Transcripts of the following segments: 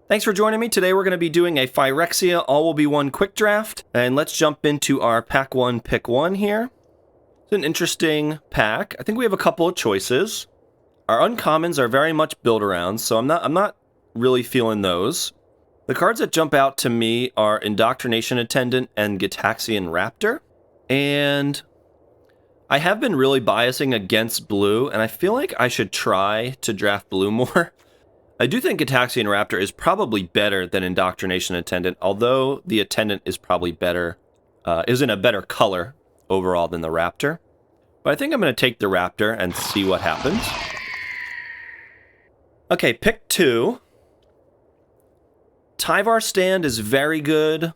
Thanks for joining me. Today we're going to be doing a Phyrexia All Will Be One quick draft. And let's jump into our pack 1, pick 1 here. It's an interesting pack. I think we have a couple of choices. Our uncommons are very much build around, so I'm not really feeling those. The cards that jump out to me are Indoctrination Attendant and Gitaxian Raptor. And I have been really biasing against blue, and I feel like I should try to draft blue more. I do think Gitaxian Raptor is probably better than Indoctrination Attendant, although the Attendant is probably better, is in a better color overall than the Raptor. But I think I'm going to take the Raptor and see what happens. Okay, pick 2. Tyvar Stand is very good.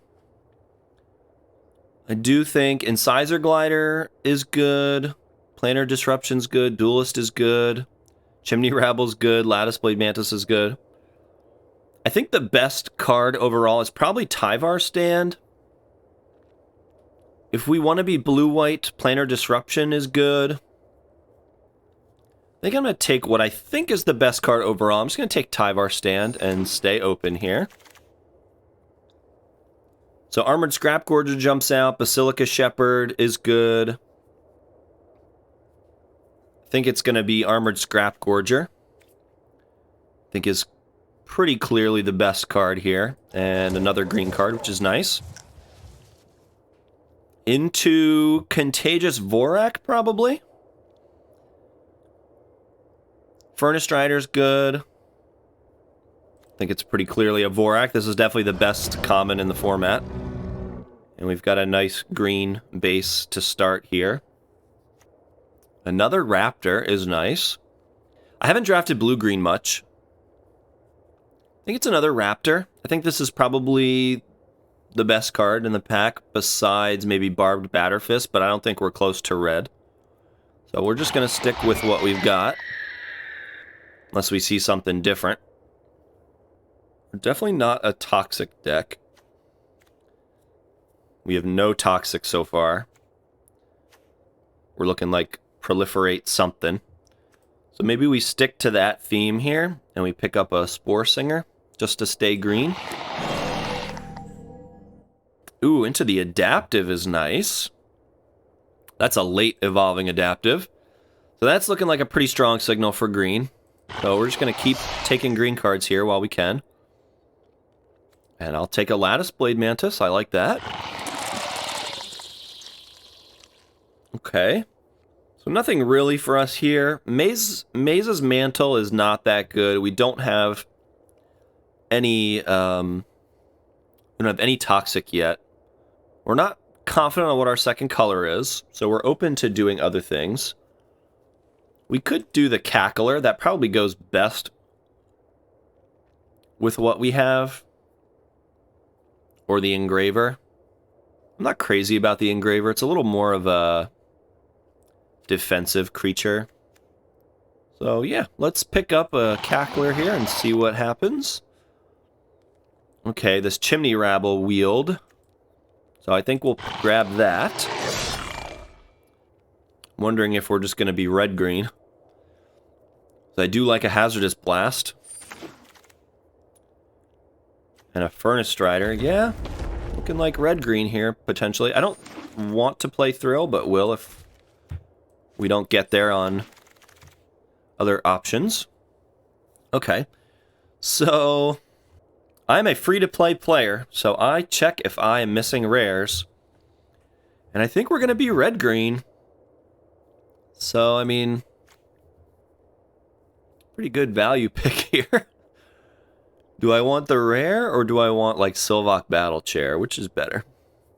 I do think Incisor Glider is good. Planar Disruption's good. Duelist is good. Chimney Rabble's good. Lattice Blade Mantis is good. I think the best card overall is probably Tyvar Stand. If we want to be blue-white, Planar Disruption is good. I think I'm going to take what I think is the best card overall. I'm just going to take Tyvar Stand and stay open here. So Armored Scrap Gorger jumps out. Basilica Shepherd is good. I think it's going to be Armored Scrap Gorger. I think is pretty clearly the best card here. And another green card, which is nice. Into Contagious Vorak, probably. Furnace Rider's good. I think it's pretty clearly a Vorak. This is definitely the best common in the format. And we've got a nice green base to start here. Another Raptor is nice. I haven't drafted blue-green much. I think it's another Raptor. I think this is probably the best card in the pack, besides maybe Barbed Batterfist, but I don't think we're close to red. So we're just going to stick with what we've got, unless we see something different. We're definitely not a toxic deck. We have no toxic so far. We're looking like proliferate something. So maybe we stick to that theme here, and we pick up a Spore Singer, just to stay green. Ooh, Into the Adaptive is nice. That's a late evolving adaptive. So that's looking like a pretty strong signal for green. So we're just going to keep taking green cards here while we can. And I'll take a Lattice Blade Mantis. I like that. Okay. So nothing really for us here. Maze's Mantle is not that good. We don't have any we don't have any toxic yet. We're not confident on what our second color is, so we're open to doing other things. We could do the Cackler. That probably goes best with what we have. Or the Engraver. I'm not crazy about the Engraver. It's a little more of a defensive creature. So yeah, let's pick up a Cackler here and see what happens. Okay, this Chimney Rabble wheeled. So I think we'll grab that. I'm wondering if we're just going to be red-green. So I do like a Hazardous Blast. And a Furnace Strider, yeah. Looking like red-green here, potentially. I don't want to play Thrill, but will if we don't get there on other options. Okay. So I'm a free-to-play player, so I check if I am missing rares. And I think we're going to be red-green. So, I mean, pretty good value pick here. Do I want the rare, or do I want, like, Sylvok Battle Chair? Which is better?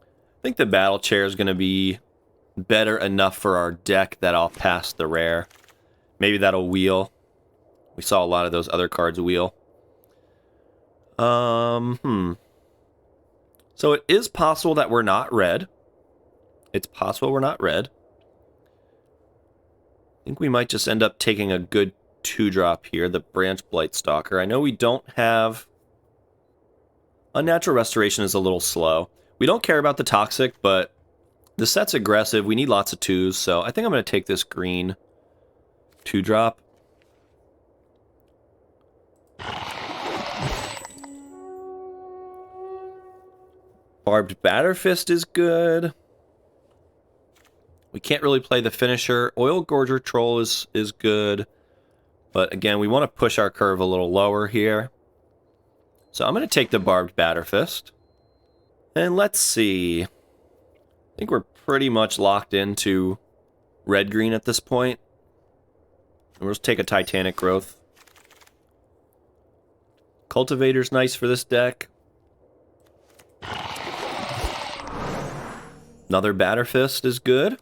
I think the Battle Chair is going to be better enough for our deck that I'll pass the rare. Maybe that'll wheel. We saw a lot of those other cards wheel. So it is possible that we're not red. It's possible we're not red. I think we might just end up taking a good 2-drop here, the Branch Blight Stalker. I know we don't have... Unnatural Restoration is a little slow. We don't care about the Toxic, but the set's aggressive. We need lots of 2s, so I think I'm going to take this green 2-drop. Barbed Batterfist is good. We can't really play the finisher. Oil Gorger Troll is good. But again, we want to push our curve a little lower here. So I'm going to take the Barbed Batterfist. And let's see. I think we're pretty much locked into red-green at this point. And we'll just take a Titanic Growth. Cultivator's nice for this deck. Another Batterfist is good.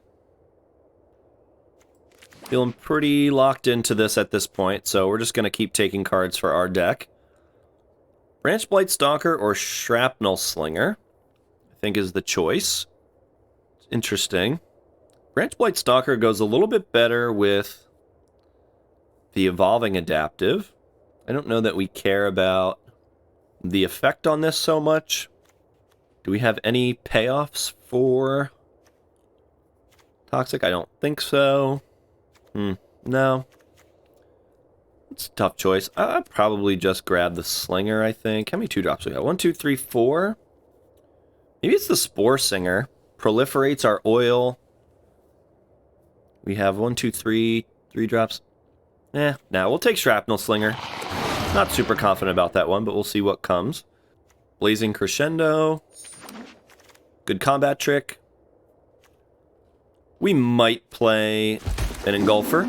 Feeling pretty locked into this at this point, so we're just going to keep taking cards for our deck. Branch Blight Stalker or Shrapnel Slinger, I think, is the choice. It's interesting. Branch Blight Stalker goes a little bit better with the Evolving Adaptive. I don't know that we care about the effect on this so much. Do we have any payoffs for Toxic? I don't think so. No. It's a tough choice. I'd probably just grab the Slinger, I think. How many 2-drops we got? 1, 2, 3, 4? Maybe it's the Spore Singer. Proliferates our oil. We have 1, 2, 3 drops. Nah, we'll take Shrapnel Slinger. Not super confident about that one, but we'll see what comes. Blazing Crescendo. Good combat trick. We might play an Engulfer.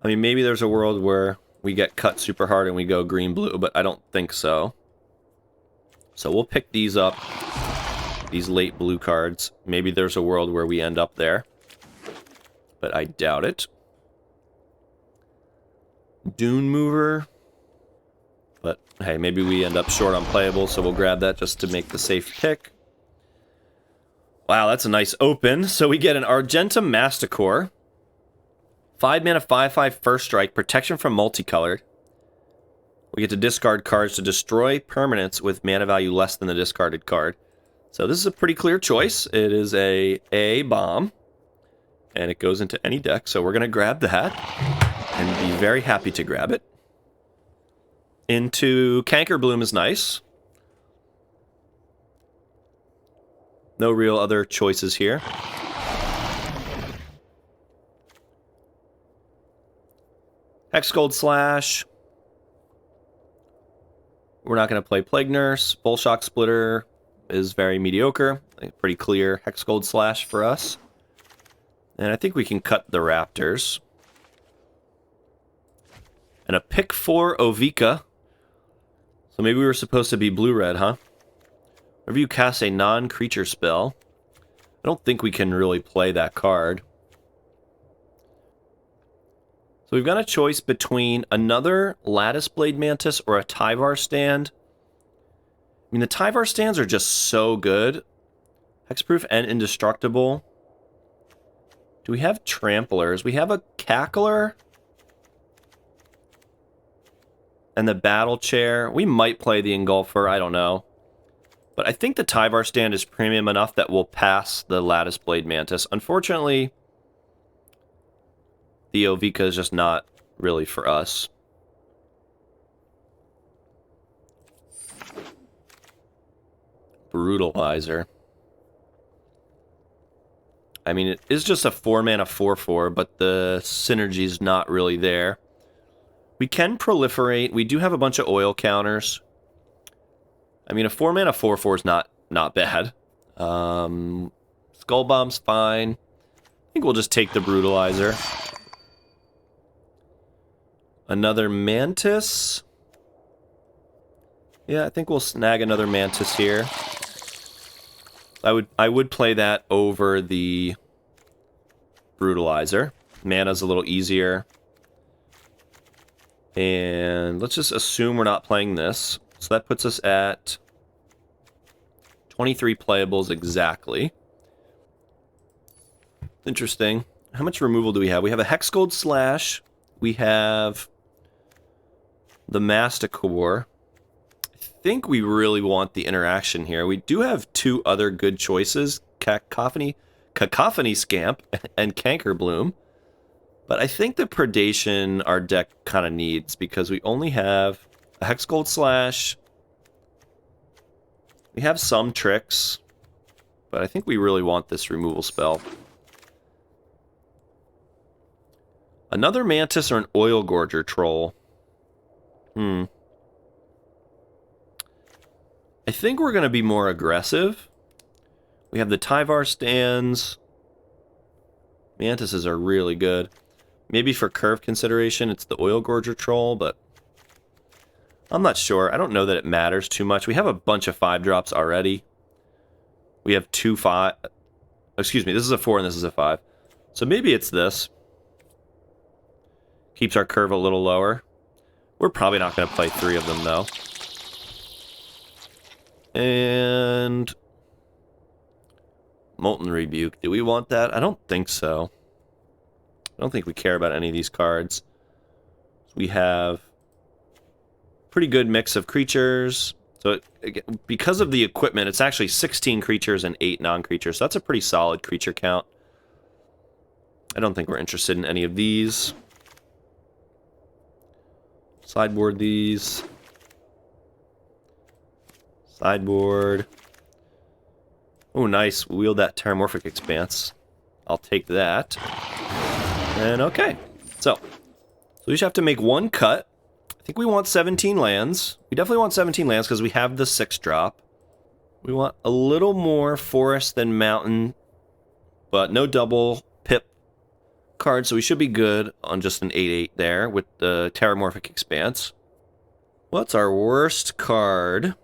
I mean, maybe there's a world where we get cut super hard and we go green-blue, but I don't think so. So we'll pick these up, these late blue cards. Maybe there's a world where we end up there, but I doubt it. Dune Mover. But, hey, maybe we end up short on playable, so we'll grab that just to make the safe pick. Wow, that's a nice open. So we get an Argentum Masticore. 5 mana, 5/5 first strike, protection from multicolored. We get to discard cards to destroy permanents with mana value less than the discarded card. So this is a pretty clear choice. It is a bomb, and it goes into any deck. So we're going to grab that and be very happy to grab it. Into Cankerbloom is nice. No real other choices here. Hexgold Slash. We're not going to play Plague Nurse. Bullshock Splitter is very mediocre. Pretty clear Hexgold Slash for us. And I think we can cut the Raptors. And a pick 4 Ovika. So maybe we were supposed to be blue-red, huh? Whenever you cast a non-creature spell, I don't think we can really play that card. So we've got a choice between another Lattice Blade Mantis or a Tyvar stand. I mean, the Tyvar stands are just so good. Hexproof and indestructible. Do we have Tramplers? We have a Cackler. And the Battle Chair. We might play the Engulfer, I don't know. But I think the Tyvar stand is premium enough that we'll pass the Lattice Blade Mantis. Unfortunately, the Ovika is just not really for us. Brutalizer. I mean, it is just a 4-mana 4/4, but the synergy's not really there. We can proliferate. We do have a bunch of oil counters. I mean, a 4-mana 4/4 is not bad. Skull Bomb's fine. I think we'll just take the Brutalizer. Another Mantis. Yeah, I think we'll snag another Mantis here. I would play that over the Brutalizer. Mana's a little easier. And let's just assume we're not playing this. So that puts us at 23 playables exactly. Interesting. How much removal do we have? We have a Hexgold Slash. We have the Masticore. I think we really want the interaction here. We do have two other good choices. Cacophony Scamp and Cankerbloom. But I think the Predation our deck kind of needs because we only have a Hexgold Slash, We have some tricks, but I think we really want this removal spell. Another Mantis or an Oil Gorger Troll? I think we're going to be more aggressive. We have the Tyvar stands. Mantises are really good. Maybe for curve consideration, it's the Oil Gorger Troll, but I'm not sure. I don't know that it matters too much. We have a bunch of 5-drops already. We have 2 5. Excuse me, this is a 4 and this is a 5. So maybe it's this. Keeps our curve a little lower. We're probably not going to play 3 of them, though. And Molten Rebuke. Do we want that? I don't think so. I don't think we care about any of these cards. We have pretty good mix of creatures. So because of the equipment, it's actually 16 creatures and 8 non-creatures. So that's a pretty solid creature count. I don't think we're interested in any of these. Sideboard these. Sideboard. Oh, nice. Wield that Terramorphic Expanse. I'll take that. And okay. So we just have to make 1 cut. I think we want 17 lands. We definitely want 17 lands because we have the 6-drop. We want a little more forest than mountain, but no double pip card, so we should be good on just an 8/8 there with the Terramorphic Expanse. What's our worst card? How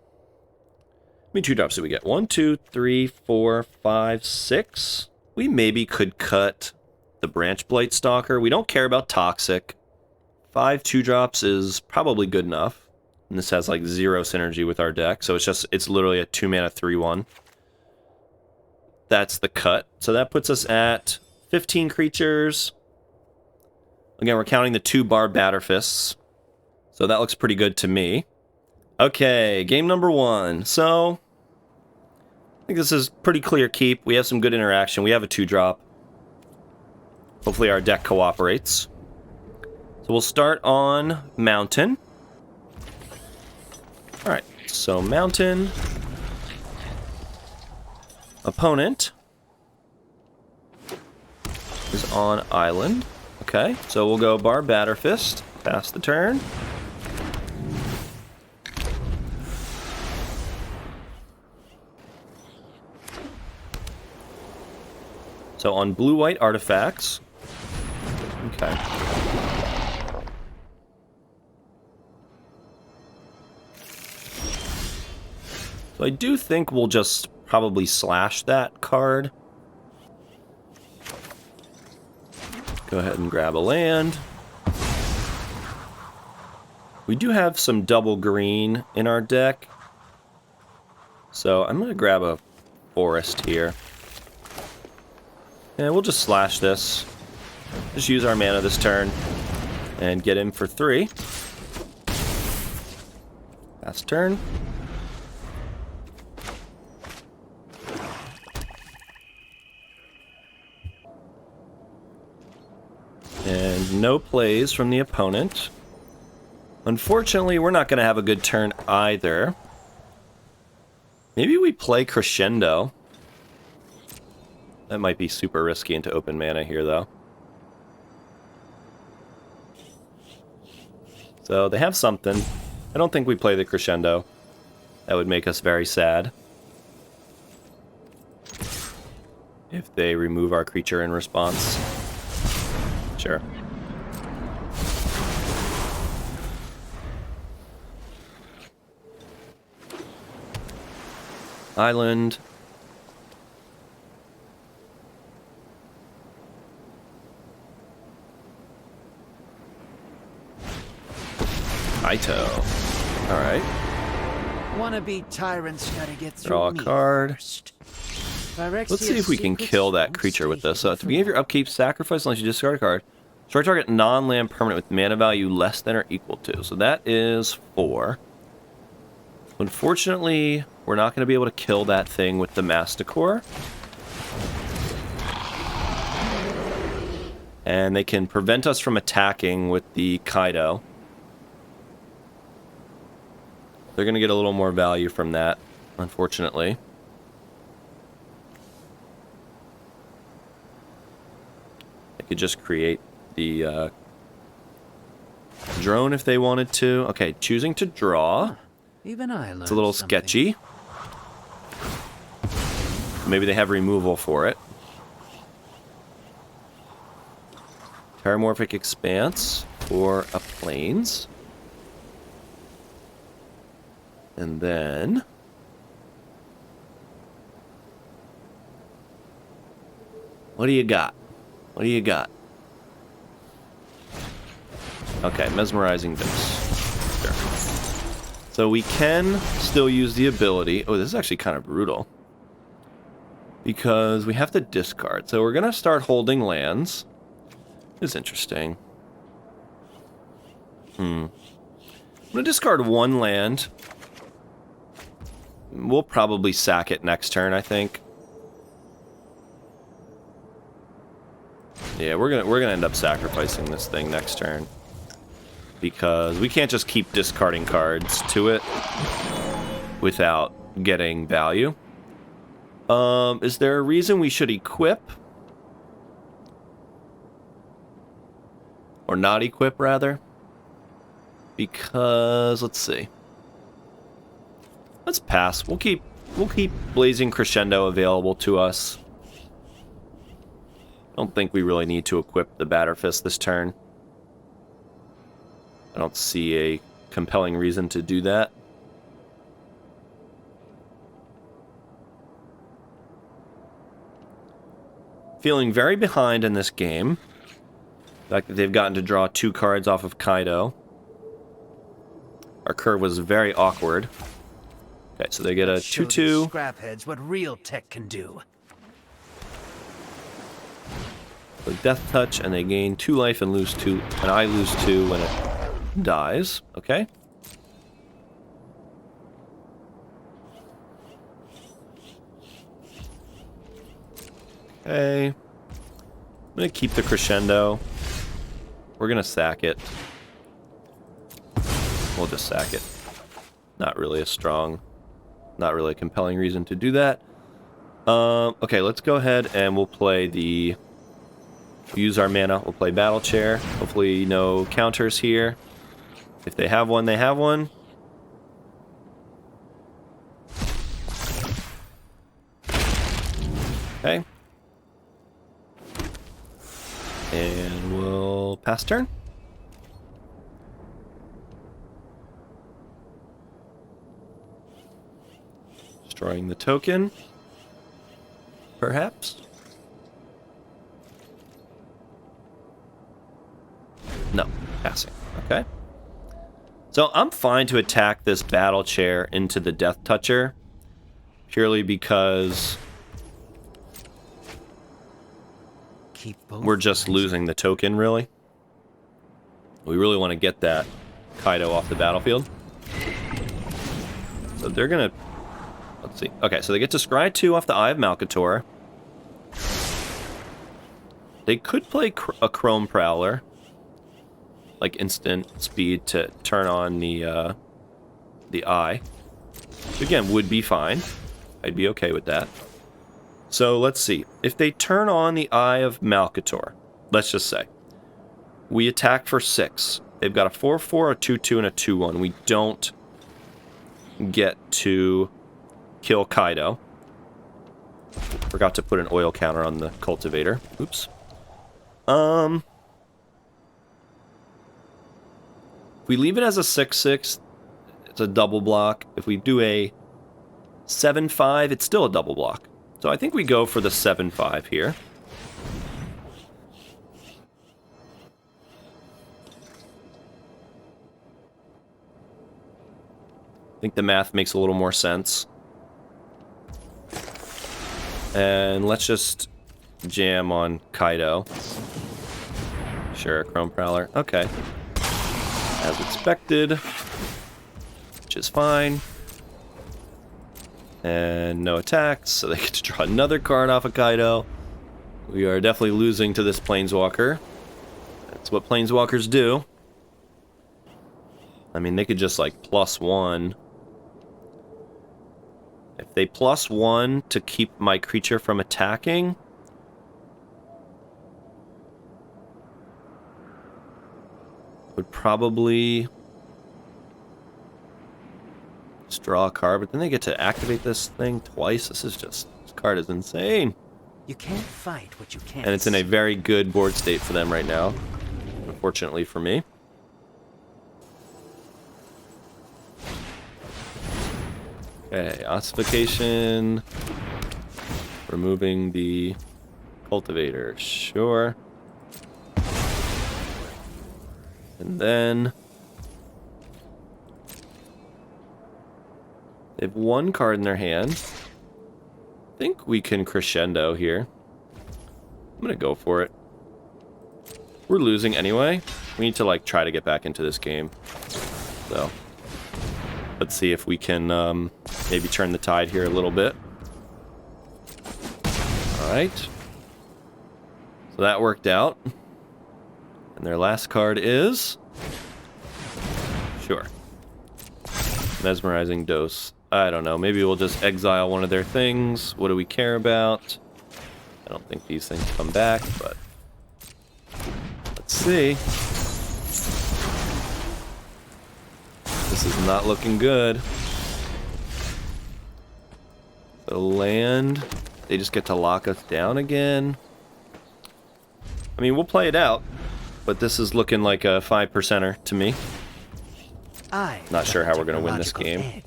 many 2-drops did we get? 1, 2, 3, 4, 5, 6. We maybe could cut the Branch Blight Stalker. We don't care about Toxic. 5 2-drops is probably good enough. And this has like 0 synergy with our deck, so it's literally a 2-mana 3/1. That's the cut. So that puts us at 15 creatures. Again, we're counting the 2 Barbed Batterfists. So that looks pretty good to me. Okay, game number 1. So I think this is pretty clear keep. We have some good interaction. We have a 2-drop. Hopefully our deck cooperates. So we'll start on Mountain. Alright, so Mountain. Opponent is on Island. Okay, so we'll go Barbed Batterfist. Pass the turn. So on blue-white artifacts. Okay. So I do think we'll just probably slash that card. Go ahead and grab a land. We do have some double green in our deck. So I'm going to grab a forest here. And we'll just slash this. Just use our mana this turn. And get in for 3. Last turn. And no plays from the opponent. Unfortunately, we're not going to have a good turn either. Maybe we play Crescendo. That might be super risky into open mana here, though. So they have something. I don't think we play the Crescendo. That would make us very sad. If they remove our creature in response. Sure. Island. Ito. Alright. Wannabe tyrants gotta get through Draw a me card. first. Let's see if we can kill that creature with this. So at the beginning of your upkeep, sacrifice unless you discard a card. Destroy target non-land permanent with mana value less than or equal to. So that is 4. Unfortunately, we're not going to be able to kill that thing with the Masticore. And they can prevent us from attacking with the Kaido. They're going to get a little more value from that. unfortunately. They could just create the drone if they wanted to. Okay, choosing to draw. Even I learned It's a little something. sketchy. Maybe they have removal for it. Terramorphic Expanse for a Plains. And then... what do you got? What do you got? Okay, Mesmerizing Dose. Sure. So we can still use the ability... oh, this is actually kind of brutal. Because we have to discard. So we're going to start holding lands. This is interesting. I'm going to discard one land. We'll probably sack it next turn, I think. Yeah, we're gonna end up sacrificing this thing next turn. Because we can't just keep discarding cards to it without getting value. Is there a reason we should equip? Or not equip, rather? Because, let's see. Let's pass. We'll keep Blazing Crescendo available to us. I don't think we really need to equip the Batterfist this turn. I don't see a compelling reason to do that. Feeling very behind in this game. The fact that they've gotten to draw 2 cards off of Kaido. Our curve was very awkward. Okay, so they get a 2/2. Scrapheads what real tech can do. So Death Touch, and they gain 2 life and lose 2, and I lose 2 when it dies. Okay. Okay. I'm gonna keep the Crescendo. We're gonna sack it. We'll just sack it. Not really a compelling reason to do that. Okay, let's go ahead and we'll play the... use our mana. We'll play Battle Chair. Hopefully no counters here. If they have one, they have one. Okay. And we'll pass turn. Destroying the token. Perhaps. No, passing. Okay. So I'm fine to attack this Battle Chair into the Death Toucher. Purely because we're just losing the token, really. We really want to get that Kaido off the battlefield. So they're going to... let's see. Okay, so they get to scry 2 off the Eye of Malcator. They could play a Chrome Prowler. Like instant speed to turn on the eye. Which again, would be fine. I'd be okay with that. So let's see. If they turn on the Eye of Malcator, let's just say, we attack for 6. They've got a 4/4, a 2/2, and a 2/1. We don't get to kill Kaido. Forgot to put an oil counter on the cultivator. Oops. If we leave it as a 6/6, it's a double block. If we do a 7/5, it's still a double block. So I think we go for the 7/5 here. I think the math makes a little more sense. And let's just jam on Kaido. Sure, Chrome Prowler. Okay. As expected. Which is fine. And no attacks, so they get to draw another card off of Kaido. We are definitely losing to this Planeswalker. That's what Planeswalkers do. I mean, they could just, like, +1. If they +1 to keep my creature from attacking, would probably just draw a card, but then they get to activate this thing twice. This card is insane. You can't fight what you can't. And it's in a very good board state for them right now, unfortunately for me. Okay, ossification. Removing the cultivator, sure. And then they have one card in their hand. I think we can crescendo here. I'm gonna go for it. We're losing anyway. We need to like try to get back into this game. So let's see if we can maybe turn the tide here a little bit. Alright. So that worked out. And their last card is... Sure. Mesmerizing Dose. I don't know. Maybe we'll just exile one of their things. What do we care about? I don't think these things come back, but... Let's see. This is not looking good. So land... They just get to lock us down again. I mean, we'll play it out. But this is looking like a 5%er to me. Not sure how we're going to win this game.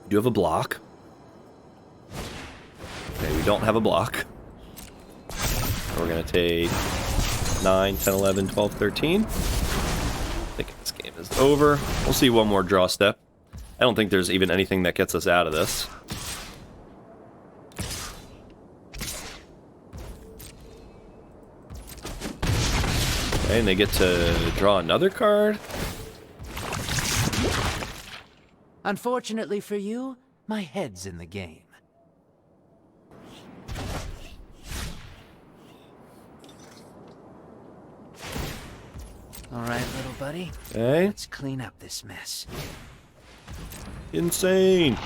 We do have a block. Okay, we don't have a block. We're going to take 9, 10, 11, 12, 13. I think this game is over. We'll see one more draw step. I don't think there's even anything that gets us out of this. Okay, and they get to draw another card. Unfortunately for you, my head's in the game. All right, little buddy. Okay. Let's clean up this mess. Insane.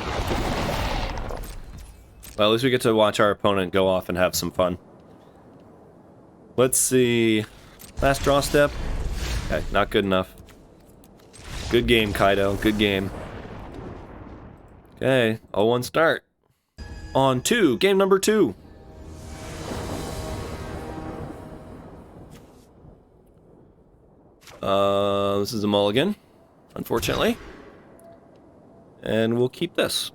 Well, at least we get to watch our opponent go off and have some fun. Let's see. Last draw step. Okay, not good enough. Good game, Kaido. Good game. Okay, 0-1 start. On to game number 2. This is a mulligan, unfortunately. And we'll keep this.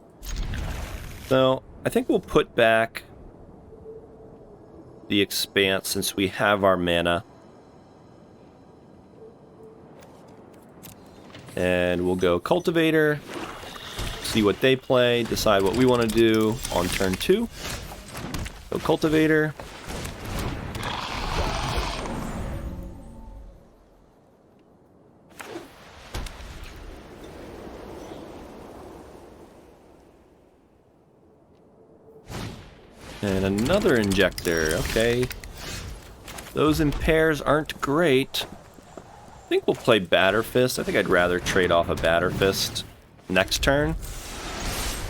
So, I think we'll put back the Expanse since we have our mana. And we'll go Cultivator, see what they play, decide what we want to do on turn 2. Go Cultivator. And another Injector, okay. Those in pairs aren't great. I think we'll play Batter Fist. I think I'd rather trade off a Batter Fist next turn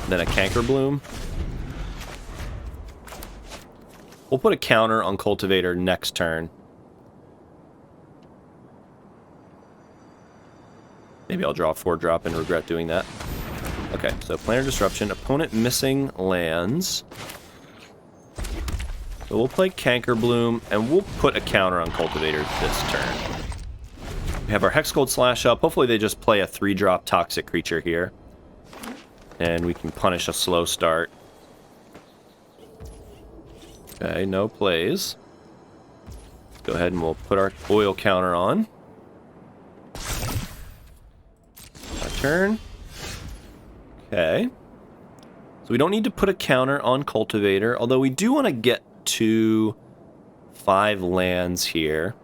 than a Canker Bloom. We'll put a counter on Cultivator next turn. Maybe I'll draw a 4-drop and regret doing that. Okay, so Planar Disruption. Opponent missing lands. So we'll play Canker Bloom, and we'll put a counter on Cultivator this turn. We have our Hexgold Slash up. Hopefully they just play a 3-drop Toxic Creature here. And we can punish a slow start. Okay, no plays. Go ahead and we'll put our oil counter on. Our turn. Okay. So we don't need to put a counter on Cultivator, although we do want to get to 5 lands here.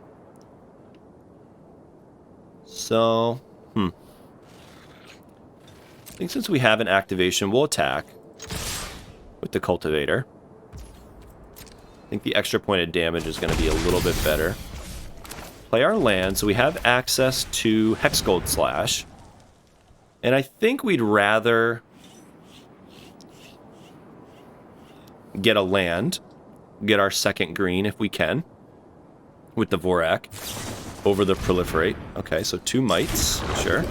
So, I think since we have an activation, we'll attack with the Cultivator. I think the extra point of damage is going to be a little bit better. Play our land, so we have access to Hexgold Slash. And I think we'd rather get a land, get our second green if we can, with the Vorak, over the Proliferate. Okay, so 2 mites, sure.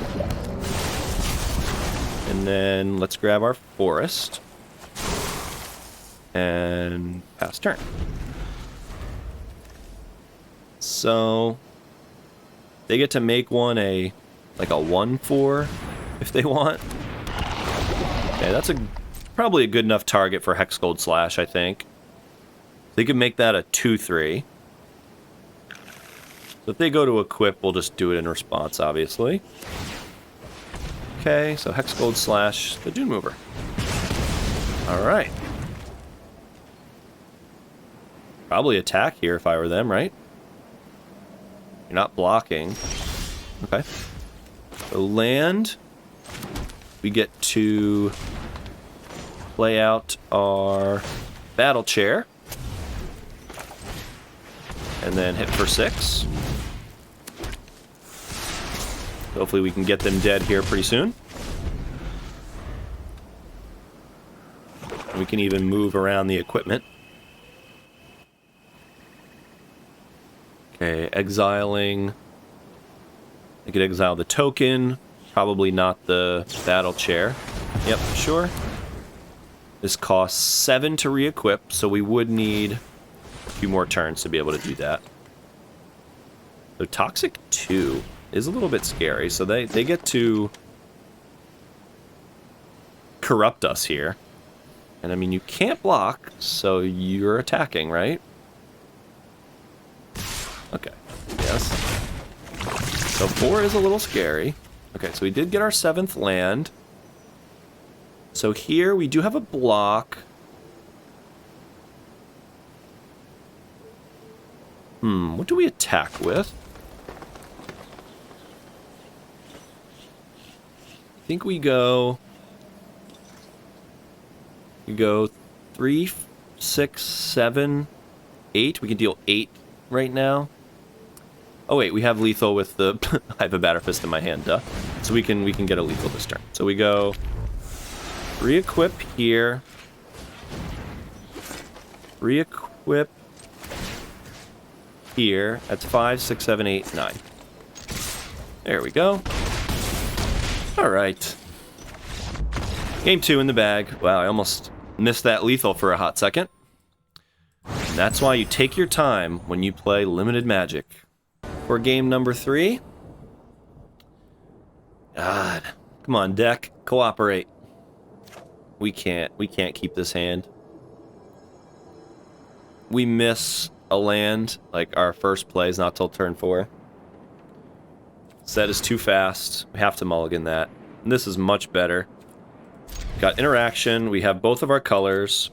And then let's grab our Forest. And pass turn. So they get to make one like a 1/4 if they want. Okay, that's probably a good enough target for Hexgold Slash, I think. They could make that a 2/3. So if they go to equip, we'll just do it in response, obviously. Okay, so Hexgold Slash the Dune Mover. Alright. Probably attack here if I were them, right? You're not blocking. Okay. So land. We get to play out our Battle Chair. And then hit for 6. Hopefully we can get them dead here pretty soon. We can even move around the equipment. Okay, exiling. I could exile the token. Probably not the Battle Chair. Yep, sure. This costs 7 to re-equip, so we would need a few more turns to be able to do that. So Toxic 2 is a little bit scary, so they get to corrupt us here. And I mean, you can't block, so you're attacking, right? Okay, yes. So 4 is a little scary. Okay, so we did get our 7th land. So here we do have a block. What do we attack with? I think we go 3, 6, 7, 8. We can deal 8 right now. Oh wait, we have lethal with the I have a Batter Fist in my hand, duh. So we can get a lethal this turn. So we go re-equip here. Re-equip here. That's 5, 6, 7, 8, 9. There we go. Alright. Game 2 in the bag. Wow, I almost missed that lethal for a hot second. And that's why you take your time when you play limited Magic. For game number 3. God. Come on, deck. Cooperate. We can't keep this hand. We miss a land, like our first play is not till turn 4. Set is too fast. We have to mulligan that. And this is much better. Got interaction. We have both of our colors.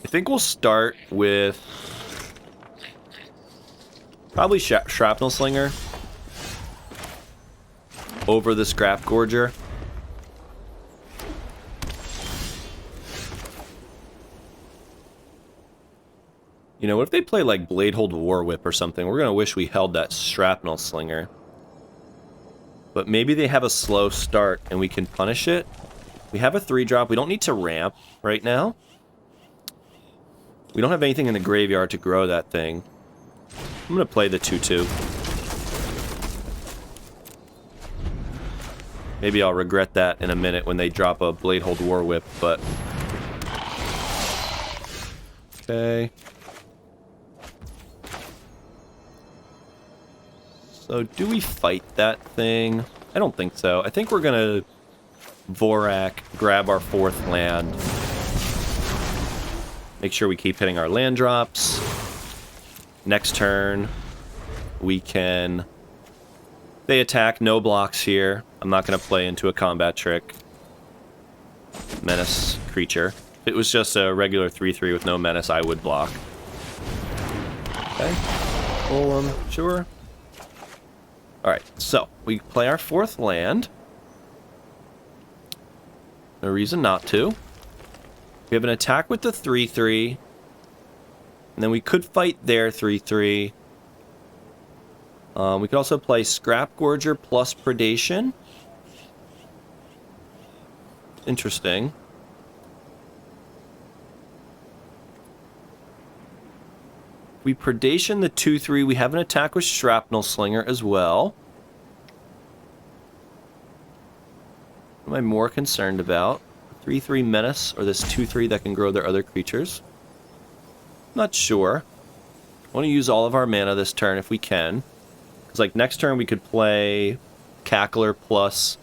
I think we'll start with probably Shrapnel Slinger over the Scrap Gorger. You know, what if they play like Bladehold War Whip or something? We're gonna wish we held that Shrapnel Slinger. But maybe they have a slow start and we can punish it. We have a 3-drop. We don't need to ramp right now. We don't have anything in the graveyard to grow that thing. I'm gonna play the 2/2. Maybe I'll regret that in a minute when they drop a Bladehold War Whip, but... Okay. So, do we fight that thing? I don't think so. I think we're gonna Vorak, grab our 4th land. Make sure we keep hitting our land drops. Next turn, we can... They attack, no blocks here. I'm not gonna play into a combat trick. Menace creature. If it was just a regular 3/3 with no menace, I would block. Okay. Pull them, sure. Alright, so we play our 4th land. No reason not to. We have an attack with the 3/3. And then we could fight their 3/3. We could also play Scrap Gorger plus Predation. interesting. We predation the 2/3. We have an attack with Shrapnel Slinger as well. What am I more concerned about? 3/3 Menace or this 2/3 that can grow their other creatures? Not sure. I want to use all of our mana this turn if we can. Because like next turn we could play Cackler plus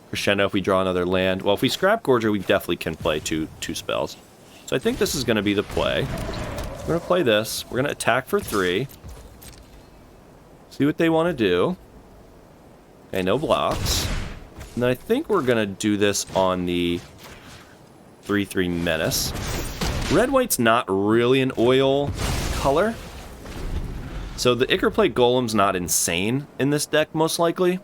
Crescendo if we draw another land. Well, if we Scrap Gorger, we definitely can play two spells. So I think this is going to be the play. We're going to play this. We're going to attack for 3. See what they want to do. Okay, no blocks. And then I think we're going to do this on the 3/3 Menace. Red-white's not really an oil color. So the Ickerplate Golem's not insane in this deck, most likely.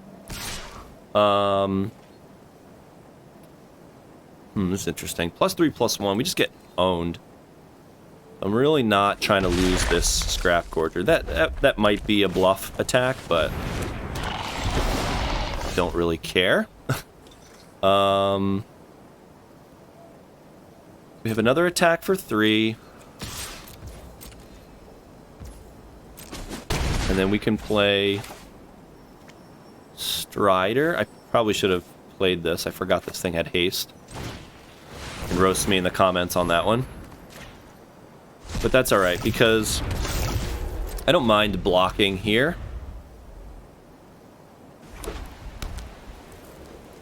This is interesting. +3/+1. We just get owned. I'm really not trying to lose this Scrap Gorger. That might be a bluff attack, but don't really care. We have another attack for 3. And then we can play Strider. I probably should have played this. I forgot this thing had haste. And roast me in the comments on that one. But that's alright, because I don't mind blocking here.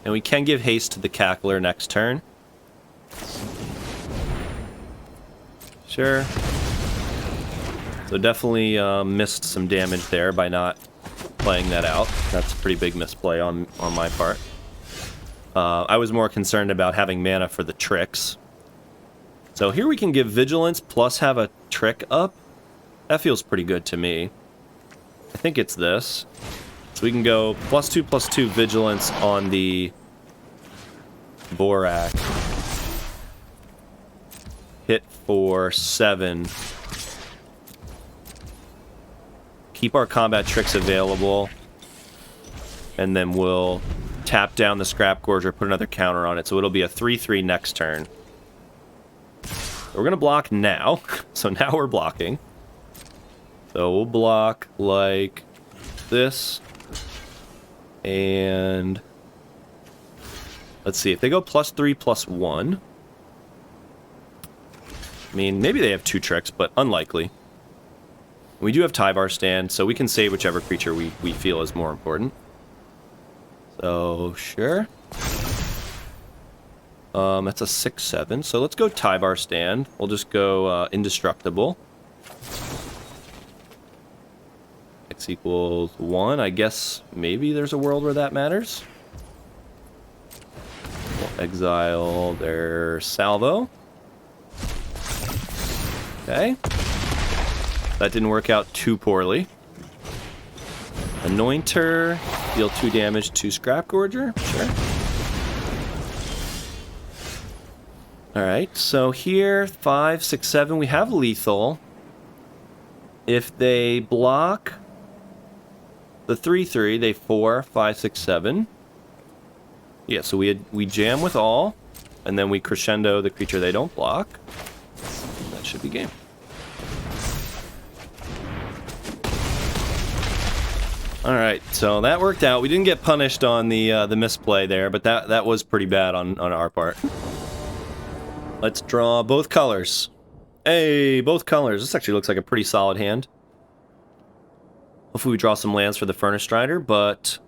And we can give haste to the Cackler next turn. Sure. So definitely missed some damage there by not playing that out. That's a pretty big misplay on my part. I was more concerned about having mana for the tricks. So here we can give Vigilance plus have a trick up. That feels pretty good to me. I think it's this. So we can go +2/+2 Vigilance on the Borak. Hit for 7. Keep our combat tricks available. And then we'll tap down the Scrap Gorger, put another counter on it. So it'll be a 3/3 next turn. We're going to block now. So now we're blocking. So we'll block like this. And let's see. If they go +3/+1. I mean, maybe they have 2 tricks, but unlikely. We do have Tyvar Stand, so we can save whichever creature we feel is more important. So, sure. That's a 6/7. So let's go Tyvar Stand. We'll just go Indestructible. X equals 1. I guess maybe there's a world where that matters. We'll exile their Salvo. Okay. That didn't work out too poorly. Anointer. Deal 2 damage to Scrap Gorger. Sure. Alright, so here, 5, 6, 7, we have lethal. If they block the 3/3, they 4, 5, 6, 7. Yeah, so we jam with all, and then we crescendo the creature they don't block. That should be game. Alright, so that worked out. We didn't get punished on the misplay there, but that was pretty bad on our part. Let's draw both colors. Hey, both colors. This actually looks like a pretty solid hand. Hopefully we draw some lands for the Furnace Strider, but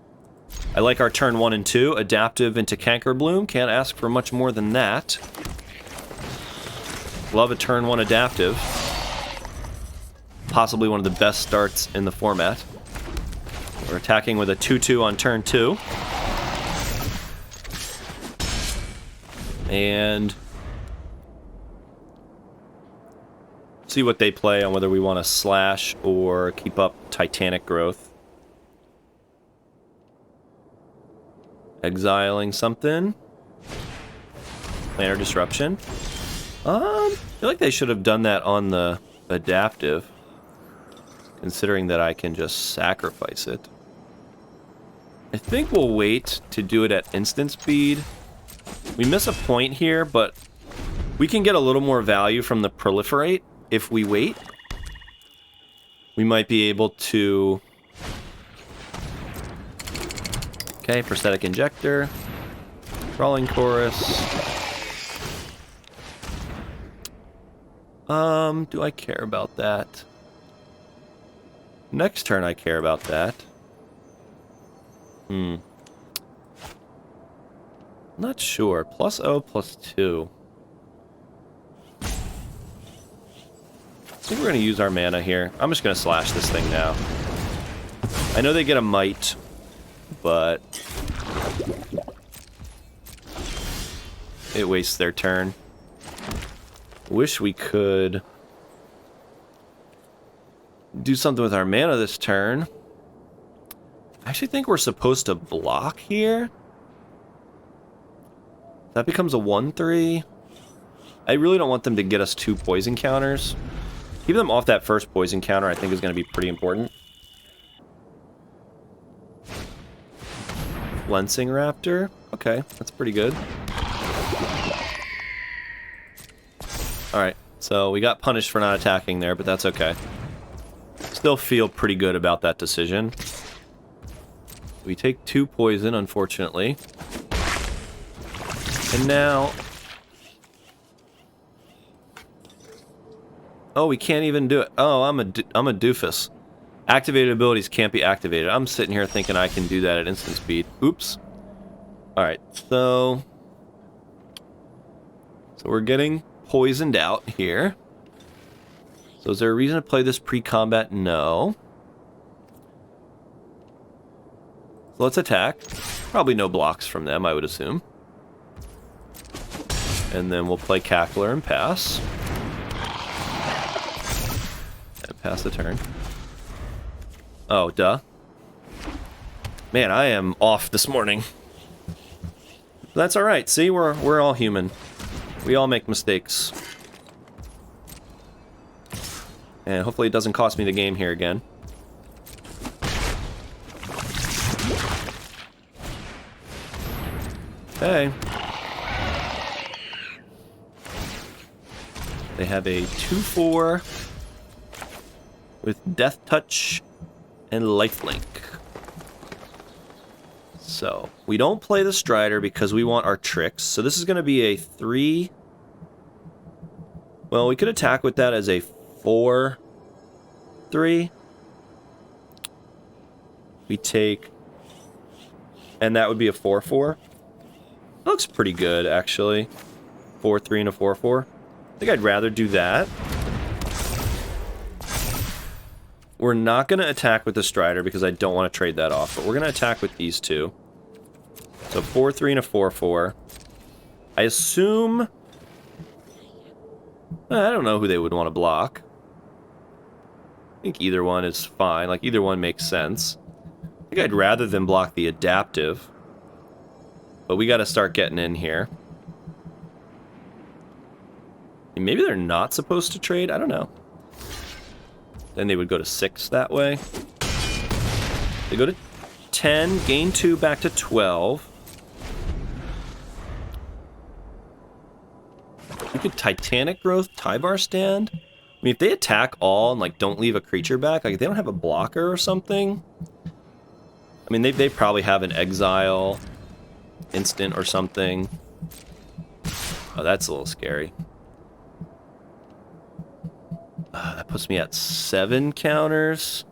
I like our turn 1 and 2. Adaptive into Cankerbloom. Can't ask for much more than that. Love a turn 1 adaptive. Possibly one of the best starts in the format. We're attacking with a 2/2 on turn 2. And see what they play on whether we want to slash or keep up Titanic Growth. Exiling something. Planar Disruption. I feel like they should have done that on the adaptive, considering that I can just sacrifice it. I think we'll wait to do it at instant speed, We miss a point here, but we can get a little more value from the proliferate if we wait. We might be able to... Okay, prosthetic injector. Crawling chorus. Do I care about that? Next turn I care about that. Not sure. Plus O, plus 2. I think we're going to use our mana here. I'm just going to slash this thing now. I know they get a might, but it wastes their turn. Wish we could do something with our mana this turn. I actually think we're supposed to block here. That becomes a 1/3. I really don't want them to get us 2 poison counters. Keep them off that first poison counter, I think, is going to be pretty important. Flensing Raptor. Okay, that's pretty good. Alright, so we got punished for not attacking there, but that's okay. Still feel pretty good about that decision. We take 2 poison, unfortunately. And now... Oh, we can't even do it. Oh, I'm a doofus. Activated abilities can't be activated. I'm sitting here thinking I can do that at instant speed. Oops. Alright, so we're getting poisoned out here. So is there a reason to play this pre-combat? No. So let's attack. Probably no blocks from them, I would assume. And then we'll play Cackler and pass. And pass the turn. Oh, duh. Man, I am off this morning. That's alright, see? We're all human. We all make mistakes. And hopefully it doesn't cost me the game here again. Okay. They have a 2/4 with Death Touch and Lifelink. So, we don't play the Strider because we want our tricks. So this is going to be a 3... Well, we could attack with that as a 4/3. We take... And that would be a 4/4. That looks pretty good, actually. 4/3 and a 4/4. I think I'd rather do that. We're not going to attack with the Strider because I don't want to trade that off, but we're going to attack with these two. So 4/3 and a 4/4. I assume... I don't know who they would want to block. I think either one is fine. Like, either one makes sense. I think I'd rather than block the adaptive. But we got to start getting in here. And maybe they're not supposed to trade? I don't know. Then they would go to 6 that way. They go to 10, gain 2, back to 12. We could Titanic Growth, Tybar Stand. I mean, if they attack all and, like, don't leave a creature back, like, if they don't have a blocker or something... I mean, they probably have an Exile instant or something. Oh, that's a little scary. That puts me at 7 counters.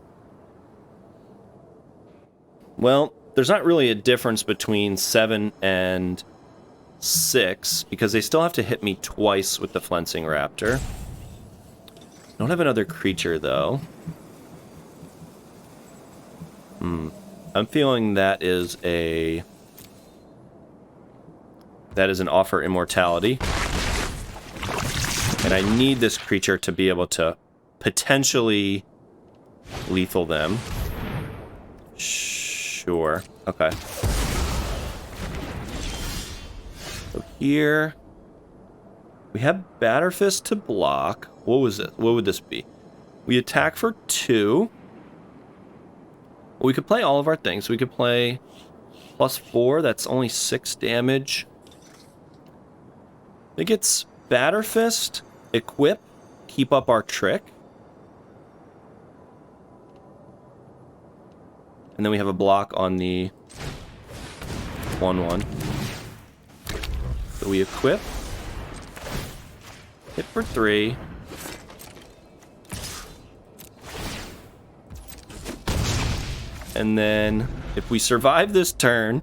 Well, there's not really a difference between 7 and 6, because they still have to hit me twice with the Flensing Raptor. I don't have another creature, though. I'm feeling that is an Offer Immortality. And I need this creature to be able to potentially lethal them. Sure. Okay. So here we have Batterfist to block. What was it? What would this be? We attack for 2. Well, we could play all of our things. We could play +4. That's only 6 damage. I think it's Batter Fist, Equip, keep up our trick. And then we have a block on the 1/1. So we equip. Hit for 3. And then if we survive this turn,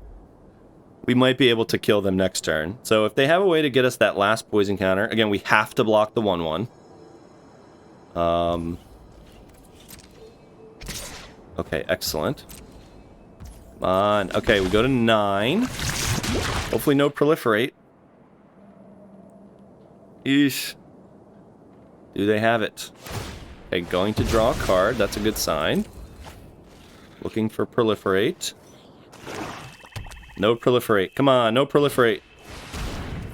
we might be able to kill them next turn. So if they have a way to get us that last poison counter, again, we have to block the 1/1. Okay, excellent. Come on. Okay, we go to 9. Hopefully no proliferate. Eesh. Do they have it? Okay, going to draw a card. That's a good sign. Looking for proliferate. No proliferate. Come on, no proliferate.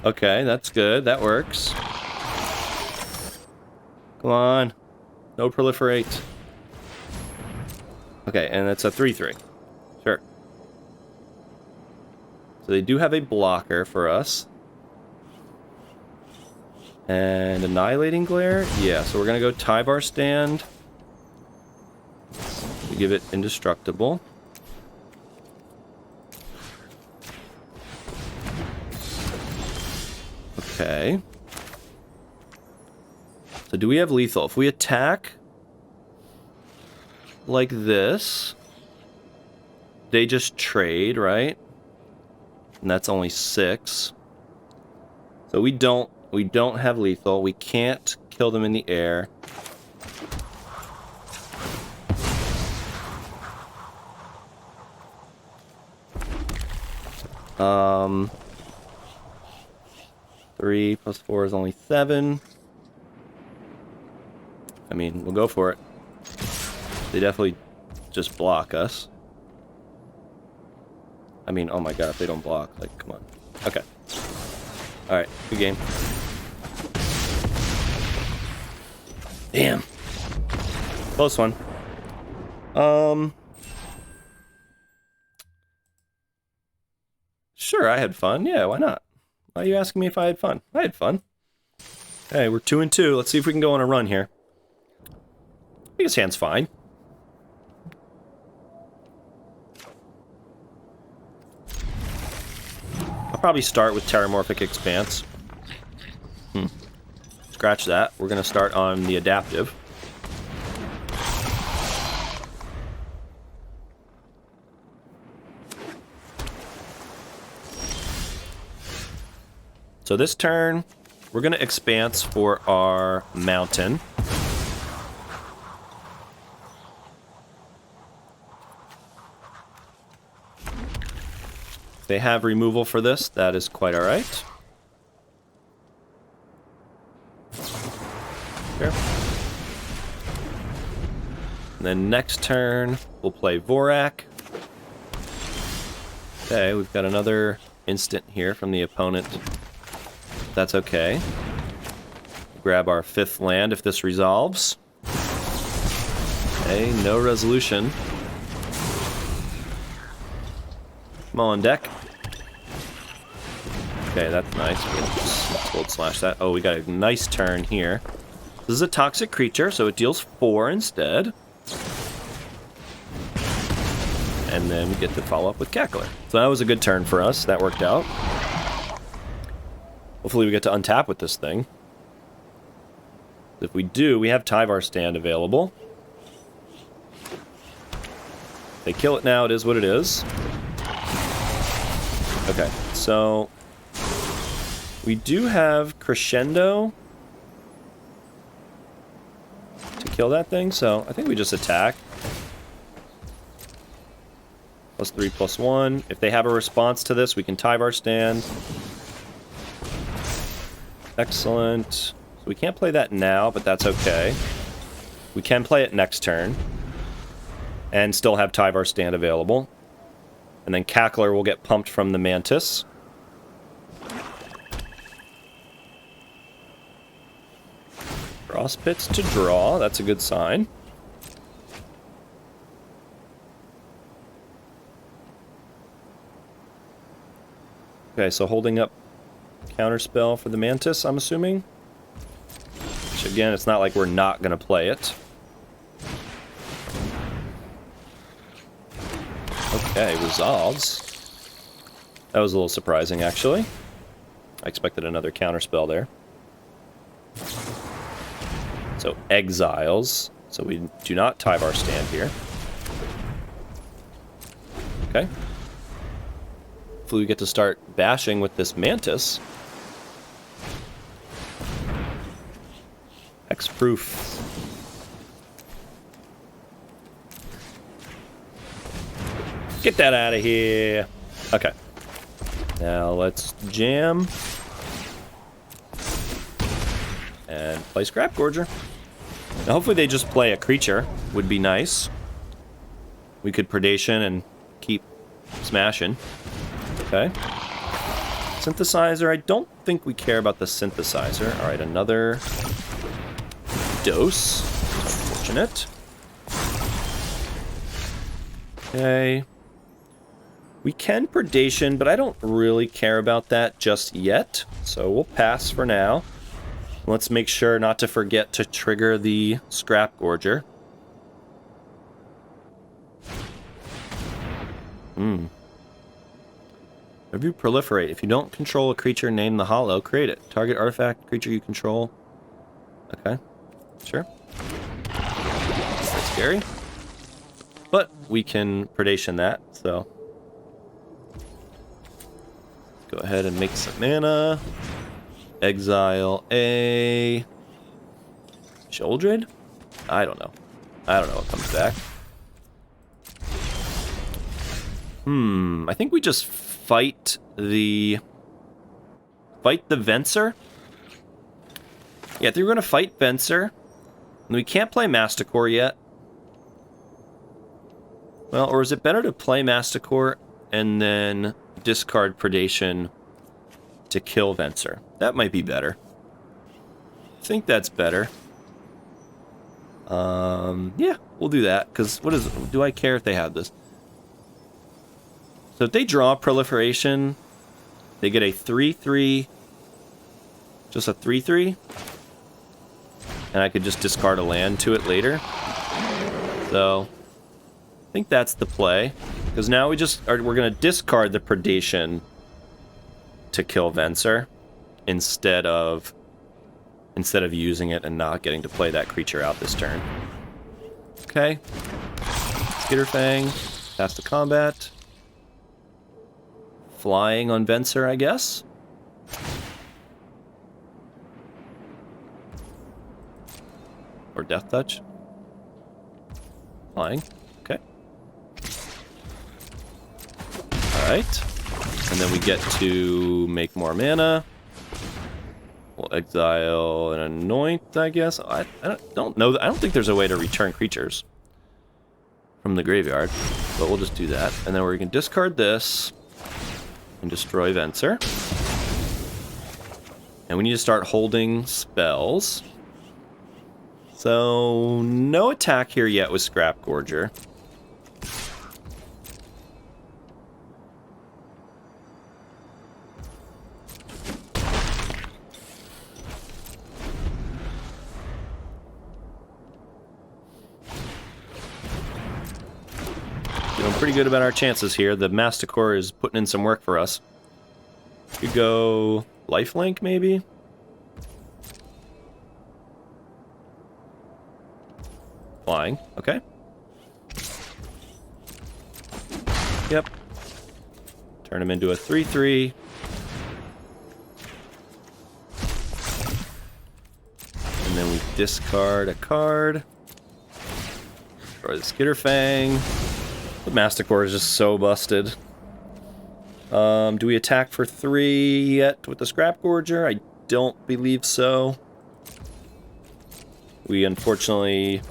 Okay, that's good. That works. Come on. No proliferate. Okay, and it's a 3/3. Sure. So they do have a blocker for us. And Annihilating Glare? Yeah, so we're going to go Tyvar Stand. We give it Indestructible. Okay. So do we have lethal? If we attack like this, they just trade, right? And that's only 6. So we don't have lethal. We can't kill them in the air. Um, 3 plus 4 is only 7. I mean, we'll go for it. They definitely just block us. I mean, oh my god, if they don't block, like, come on. Okay. Alright, good game. Damn. Close one. Sure, I had fun. Yeah, why not? Why are you asking me if I had fun? I had fun. Hey, we're 2-2. Let's see if we can go on a run here. I think his hand's fine. I'll probably start with Terramorphic Expanse. Scratch that. We're going to start on the Adaptive. So this turn, we're going to Expanse for our Mountain. They have removal for this. That is quite alright. Sure. And then next turn, we'll play Vorak. Okay, we've got another instant here from the opponent. That's okay. Grab our 5th land if this resolves. Okay, no resolution. Come on, deck. Okay, that's nice. Let's Gold Slash that. Oh, we got a nice turn here. This is a toxic creature, so it deals 4 instead. And then we get to follow up with Cackler. So that was a good turn for us. That worked out. Hopefully we get to untap with this thing. If we do, we have Tyvar Stand available. If they kill it now, it is what it is. Okay, so we do have Crescendo to kill that thing, so I think we just attack. +3/+1. If they have a response to this, we can Tyvar Stand. Excellent. So we can't play that now, but that's okay. We can play it next turn. And still have Tyvar Stand available. And then Cackler will get pumped from the Mantis. Frost Pits to draw. That's a good sign. Okay, so holding up Counterspell for the Mantis, I'm assuming. Which, again, it's not like we're not going to play it. Okay, resolves. That was a little surprising, actually. I expected another counterspell there. So, exiles. So we do not Tyvar stand here. Okay. Hopefully we get to start bashing with this Mantis. Hexproof. Get that out of here. Okay. Now let's jam. And play Scrap Gorger. Now hopefully they just play a creature. Would be nice. We could Predation and keep smashing. Okay. Synthesizer. I don't think we care about the Synthesizer. Alright, another dose. Fortunate. Okay. We can Predation, but I don't really care about that just yet. So we'll pass for now. Let's make sure not to forget to trigger the Scrap Gorger. Review Proliferate. If you don't control a creature, name the hollow. Create it. Target artifact, creature you control. Okay. Sure. That's scary. But we can Predation that, so. Go ahead and make some mana. Exile a Sheoldred? I don't know. I don't know what comes back. I think we just fight the Venser. Yeah, I think we're gonna fight Venser. And we can't play Masticore yet. Well, or is it better to play Masticore and then discard Predation to kill Venser? That might be better. I think that's better. Yeah, we'll do that. Because what is? Do I care if they have this? So if they draw Proliferation, they get a 3/3. Just a 3/3. And I could just discard a land to it later. So I think that's the play. Because now we're going to discard the Predation to kill Venser instead of using it and not getting to play that creature out this turn. Okay. Skitterfang. Pass the combat. Flying on Venser, I guess. Or Death Touch. Flying. Okay. Alright. And then we get to make more mana. We'll exile and anoint, I guess. I don't know. I don't think there's a way to return creatures from the graveyard. But we'll just do that. And then we can discard this and destroy Venser. And we need to start holding spells. So, no attack here yet with Scrap Gorger. Feeling pretty good about our chances here. The Masticore is putting in some work for us. Could go Lifelink, maybe? Flying. Okay. Yep. Turn him into a 3/3. And then we discard a card. Or the Skitterfang. The Masticore is just so busted. Do we attack for 3 yet with the Scrap Gorger? I don't believe so. We unfortunately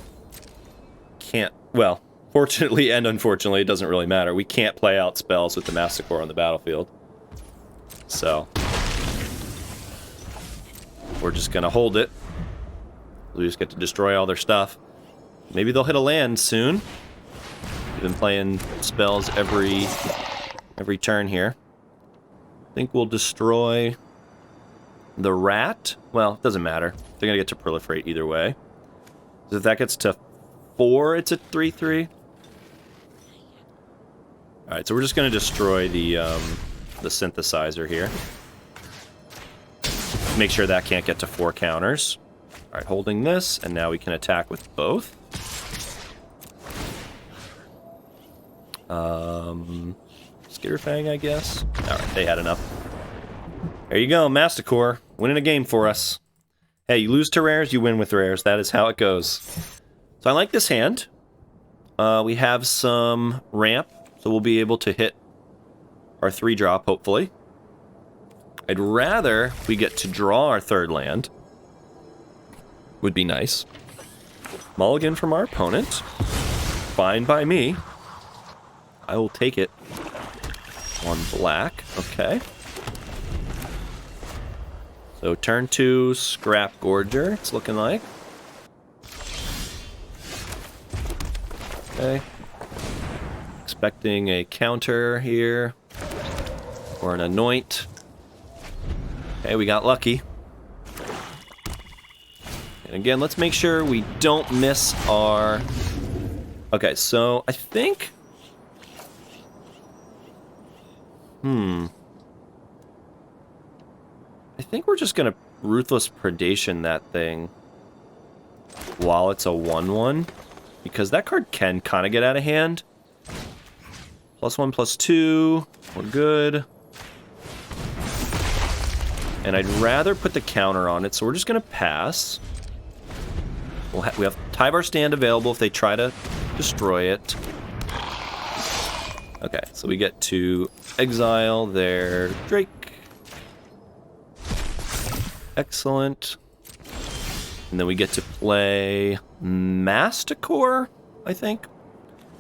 can't, well, fortunately and unfortunately, it doesn't really matter. We can't play out spells with the Masticore on the battlefield. So, we're just gonna hold it. We just get to destroy all their stuff. Maybe they'll hit a land soon. We've been playing spells every turn here. I think we'll destroy The rat, well, it doesn't matter. They're going to get to proliferate either way. So if that gets to 4, it's a 3/3. Alright, so we're just going to destroy the synthesizer here. Make sure that can't get to 4 counters. Alright, holding this, and now we can attack with both. Skitterfang, I guess. Alright, they had enough. There you go, Masticore. Winning a game for us. Hey, you lose to rares, you win with rares. That is how it goes. So I like this hand. We have some ramp, so we'll be able to hit our 3-drop, hopefully. I'd rather we get to draw our 3rd land. Would be nice. Mulligan from our opponent. Fine by me. I will take it. On black. Okay. So turn 2, Scrap Gorger, it's looking like. Okay. Expecting a counter here. Or an anoint. Okay, we got lucky. And again, let's make sure we don't miss our... Okay, so I think... I think we're just going to Ruthless Predation that thing while it's a 1/1. Because that card can kind of get out of hand. +1/+2. We're good. And I'd rather put the counter on it, so we're just going to pass. We have Tyvar Stand available if they try to destroy it. Okay, so we get to exile their Drake. Excellent. And then we get to play Masticore, I think.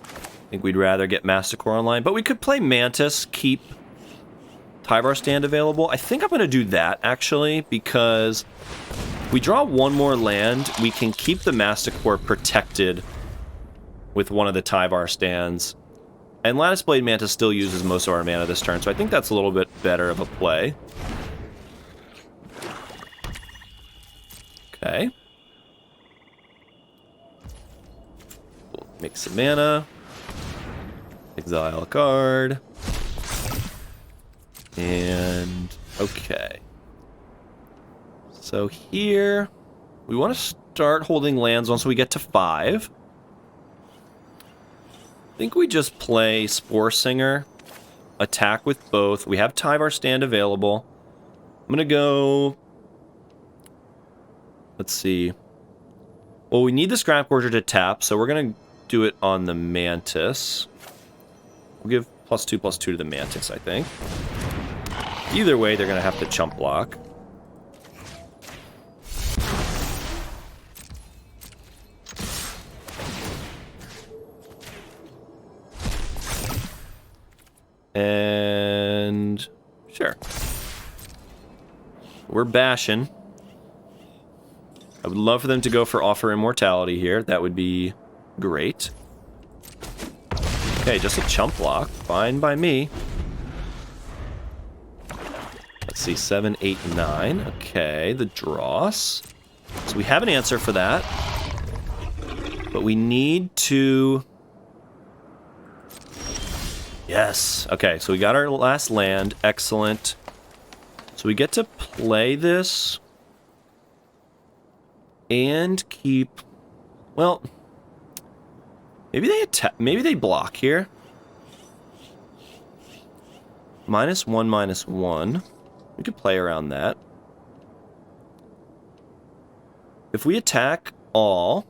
I think we'd rather get Masticore online, but we could play Mantis, keep Tyvar Stand available. I think I'm going to do that, actually, because we draw one more land, we can keep the Masticore protected with one of the Tyvar Stands. And Lattice Blade Mantis still uses most of our mana this turn, so I think that's a little bit better of a play. Okay. We'll make some mana. Exile a card. And... okay. So here... we want to start holding lands once we get to 5. I think we just play Spore Singer. Attack with both. We have Tyvar Stand available. I'm going to go... let's see. Well, we need the Scrap Gorger to tap, so we're going to do it on the Mantis. We'll give +2/+2 to the Mantis, I think. Either way, they're going to have to chump block. And... sure. We're bashing. I would love for them to go for Offer Immortality here. That would be great. Okay, just a chump block. Fine by me. Let's see, 7, 8, 9. Okay, the dross. So we have an answer for that. But we need to... yes. Okay, so we got our last land. Excellent. So we get to play this... and keep... well... maybe they attack... maybe they block here. -1/-1. We could play around that. If we attack all...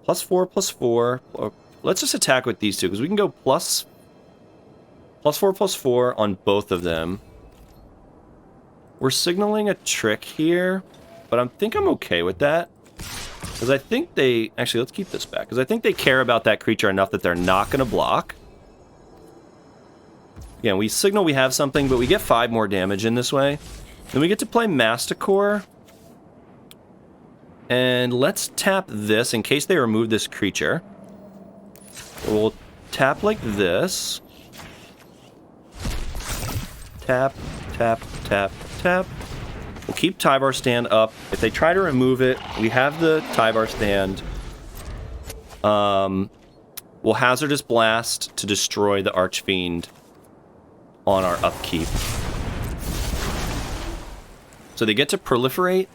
+4/+4... or let's just attack with these two, because we can go +4/+4 on both of them. We're signaling a trick here, but I think I'm okay with that. Because I think they... actually, let's keep this back. Because I think they care about that creature enough that they're not going to block. Again, we signal we have something, but we get 5 more damage in this way. Then we get to play Masticore. And let's tap this in case they remove this creature. We'll tap like this. Tap, tap, tap, tap. We'll keep Tyvar stand up. If they try to remove it, we have the Tyvar stand. We'll Hazardous Blast to destroy the Archfiend on our upkeep. So they get to proliferate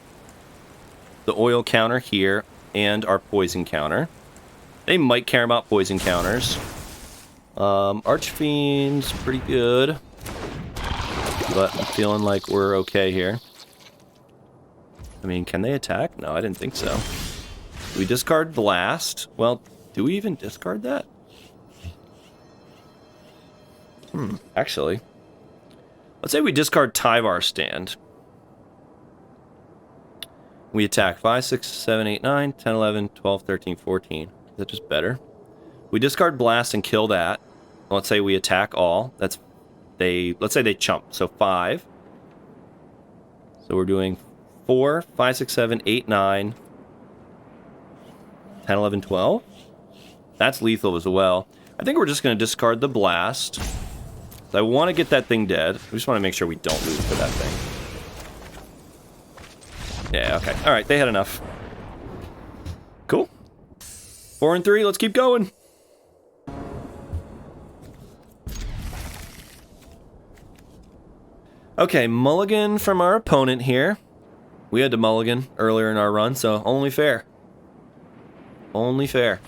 the oil counter here and our poison counter. They might care about poison counters. Archfiend's pretty good, but I'm feeling like we're okay here. I mean, can they attack? No, I didn't think so. We discard Blast. Well, do we even discard that? Actually. Let's say we discard Tyvar stand. We attack 5, 6, 7, 8, 9, 10, 11, 12, 13, 14. Is that just better? We discard Blast and kill that. Let's say we attack all. Let's say they chump. So 5. So we're doing 4, 5, 6, 7, 8, 9, 10, 11, 12. That's lethal as well. I think we're just going to discard the Blast. I want to get that thing dead. We just want to make sure we don't lose to that thing. Yeah, okay. Alright, they had enough. Cool. 4 and 3, let's keep going. Okay, mulligan from our opponent here. We had to mulligan earlier in our run, so only fair. Only fair.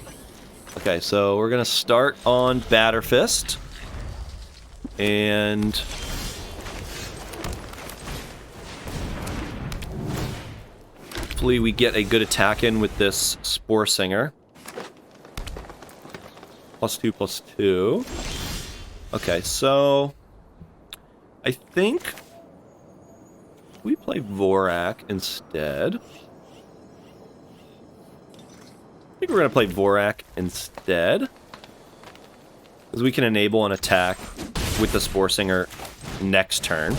Okay, so we're going to start on Batterfist. And hopefully we get a good attack in with this Spore Singer. +2/+2. Okay, so I think we play Vorak instead. I think we're going to play Vorak instead, because we can enable an attack with the Spore Singer next turn.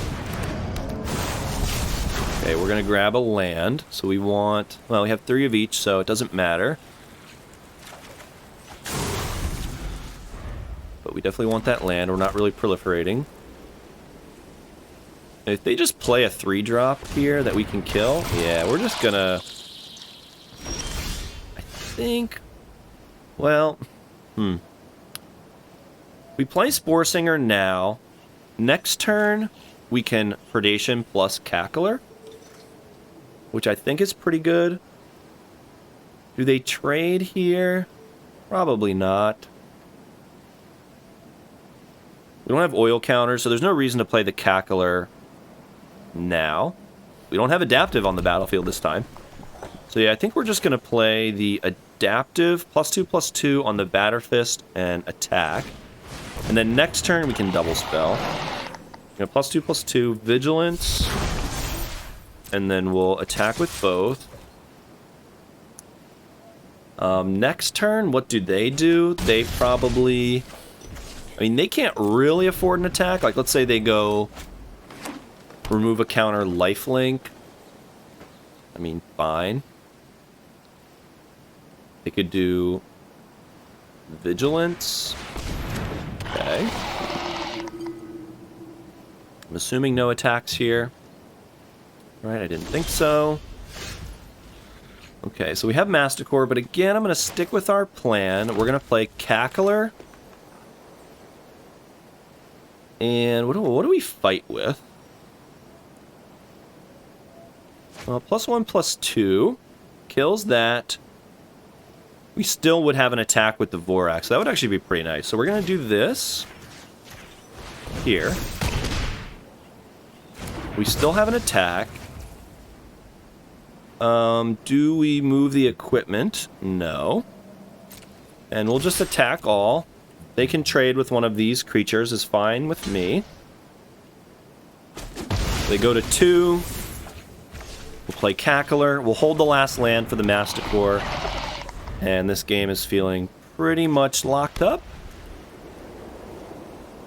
Okay, we're going to grab a land. So we want... Well, we have 3 of each, so it doesn't matter. But we definitely want that land. We're not really proliferating. If they just play a 3-drop here that we can kill, yeah, we're just going to... I think... Well... We play Spore Singer now. Next turn, we can Predation plus Cackler, which I think is pretty good. Do they trade here? Probably not. We don't have oil counters, so there's no reason to play the Cackler now. We don't have Adaptive on the battlefield this time. So yeah, I think we're just going to play the Adaptive +2/+2 on the Batterfist and attack. And then next turn, we can double spell. +2/+2, Vigilance. And then we'll attack with both. Next turn, what do? They probably... I mean, they can't really afford an attack. Like, let's say they go... Remove a counter lifelink. I mean, fine. They could do... Vigilance. Okay. I'm assuming no attacks here. Right, I didn't think so. Okay, so we have Masticore, but again, I'm going to stick with our plan. We're going to play Cackler. And what do we fight with? +1/+2. Kills that. We still would have an attack with the Vorak, so that would actually be pretty nice. So we're going to do this here. We still have an attack. Do we move the equipment? No. And we'll just attack all. They can trade with one of these creatures, is fine with me. They go to 2. We'll play Cackler. We'll hold the last land for the Masticore. And this game is feeling pretty much locked up.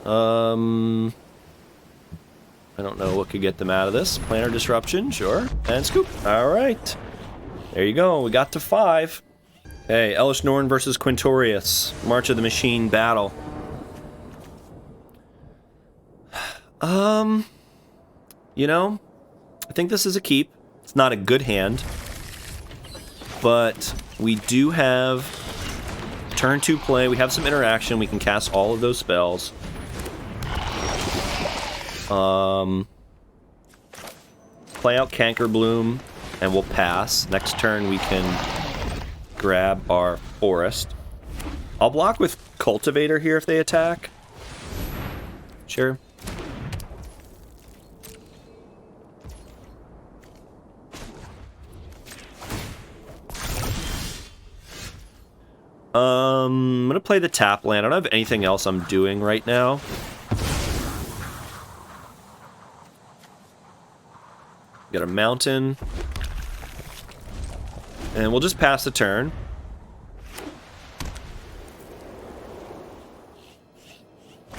I don't know what could get them out of this. Planar Disruption, sure. And Scoop. All right. There you go. We got to 5. Hey, Elish Norn versus Quintorius. March of the Machine battle. You know, I think this is a keep. It's not a good hand, but we do have turn 2 play. We have some interaction. We can cast all of those spells. Play out Canker Bloom, and we'll pass. Next turn we can grab our Forest. I'll block with Cultivator here if they attack. Sure. I'm gonna play the tap land. I don't have anything else I'm doing right now. Got a mountain. And we'll just pass the turn.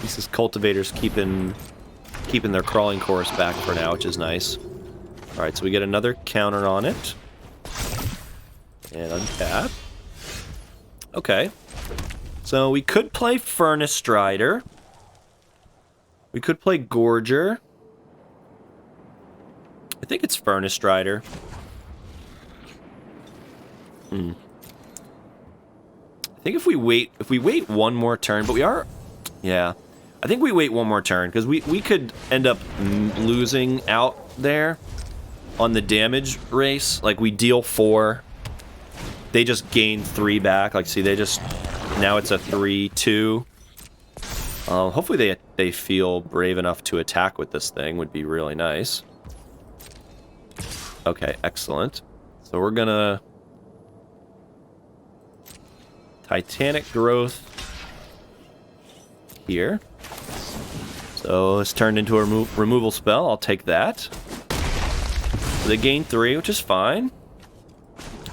These cultivators keeping their crawling course back for now, which is nice. Alright, so we get another counter on it. And untap. Okay. So we could play Furnace Strider. We could play Gorger. I think it's Furnace Strider. I think if we wait one more turn, but we are... Yeah. I think we wait one more turn, because we could end up losing out there on the damage race. Like, we deal 4. They just gain 3 back. Like, see, they just... Now it's a 3-2. Hopefully they feel brave enough to attack with this thing. Would be really nice. Okay, excellent. So we're gonna... Titanic Growth here. So it's turned into a removal spell. I'll take that. So they gain 3, which is fine.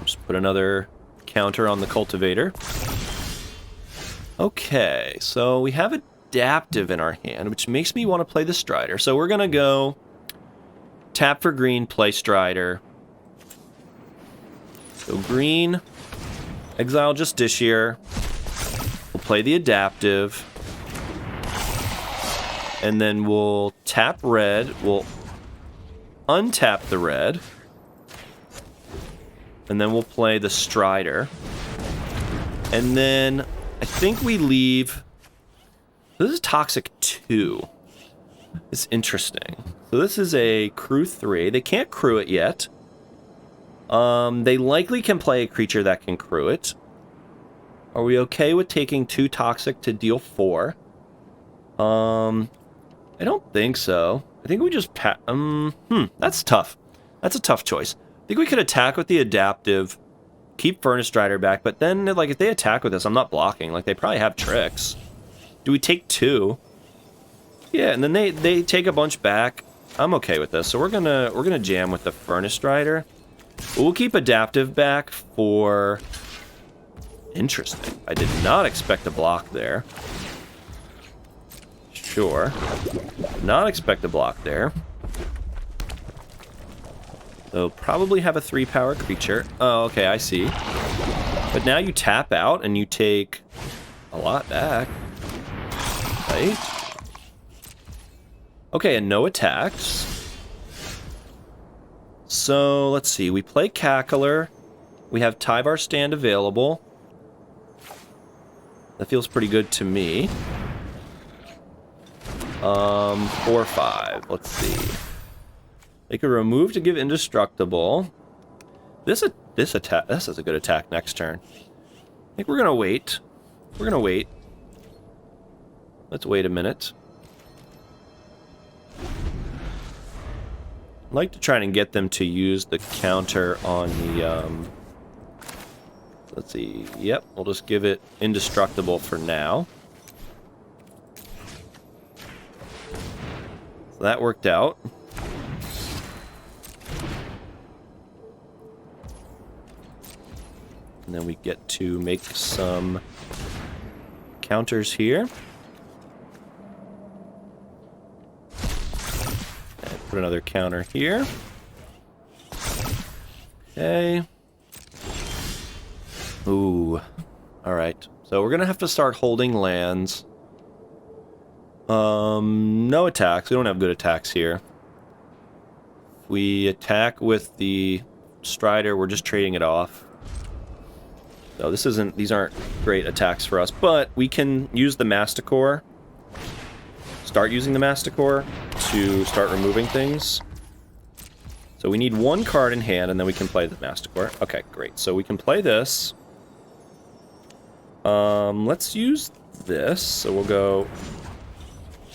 Just put another counter on the Cultivator. Okay, so we have Adaptive in our hand, which makes me want to play the Strider. So we're gonna go tap for green, play Strider. So green, exile Justiciar. We'll play the Adaptive. And then we'll tap red. We'll untap the red. And then we'll play the Strider. And then I think we leave... This is Toxic 2. It's interesting. So this is a crew 3. They can't crew it yet. They likely can play a creature that can crew it. Are we okay with taking 2 Toxic to deal 4? I don't think so. I think we just that's tough. That's a tough choice. I think we could attack with the Adaptive, keep Furnace Strider back, but then, like, if they attack with this, I'm not blocking. Like, they probably have tricks. Do we take 2? Yeah, and then they take a bunch back. I'm okay with this. So we're gonna jam with the Furnace Strider. We'll keep Adaptive back for... Interesting. I did not expect a block there. Sure. Not expect a block there. So probably have a 3-power creature. Oh, okay, I see. But now you tap out and you take a lot back. Right? Okay, and no attacks. So, let's see. We play Cackler. We have Tyvar Stand available. That feels pretty good to me. 4-5. Let's see. They could remove to give indestructible. This is a good attack next turn. I think we're gonna wait. We're gonna wait. Let's wait a minute. I'd like to try and get them to use the counter on the let's see. Yep, we'll just give it indestructible for now. So that worked out. And then we get to make some counters here. And put another counter here. Okay. Ooh. Alright. So we're gonna have to start holding lands. No attacks. We don't have good attacks here. we attack with the Strider, we're just trading it off. So these aren't great attacks for us, but we can use the Masticore. Start using the Masticore to start removing things. So we need one card in hand, and then we can play the Masticore. Okay, great. So we can play this. Let's use this. So we'll go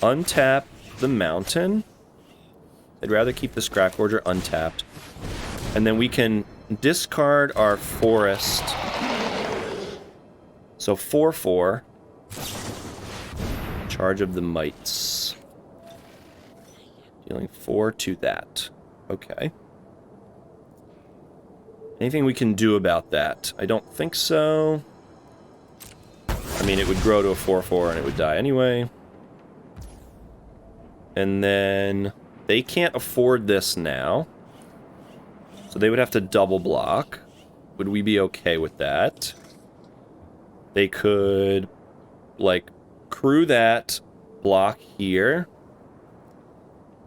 untap the Mountain. I'd rather keep the Scrap Forger untapped. And then we can discard our Forest. So 4/4. Charge of the Mites. Dealing 4 to that. Okay. Anything we can do about that? I don't think so. I mean, it would grow to a 4/4 and it would die anyway. And then they can't afford this now. So they would have to double block. Would we be okay with that? They could, like, crew that block here.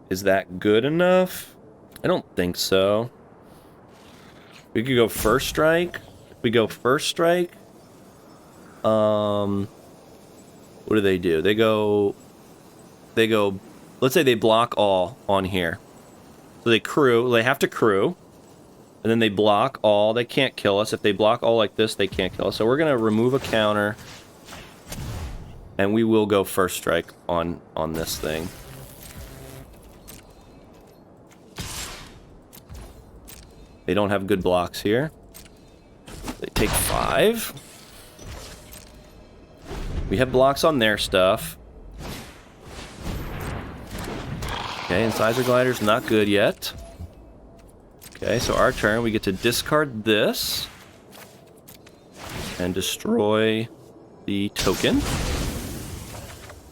Is that good enough? I don't think so. We could go first strike. If we go first strike, what do? They go, let's say they block all on here. So they have to crew, and then they block all. They can't kill us. If they block all like this, they can't kill us. So we're going to remove a counter, and we will go first strike on this thing. They don't have good blocks here. They take 5. We have blocks on their stuff. Okay, Incisor Glider's not good yet. Okay, so our turn, we get to discard this. And destroy the token.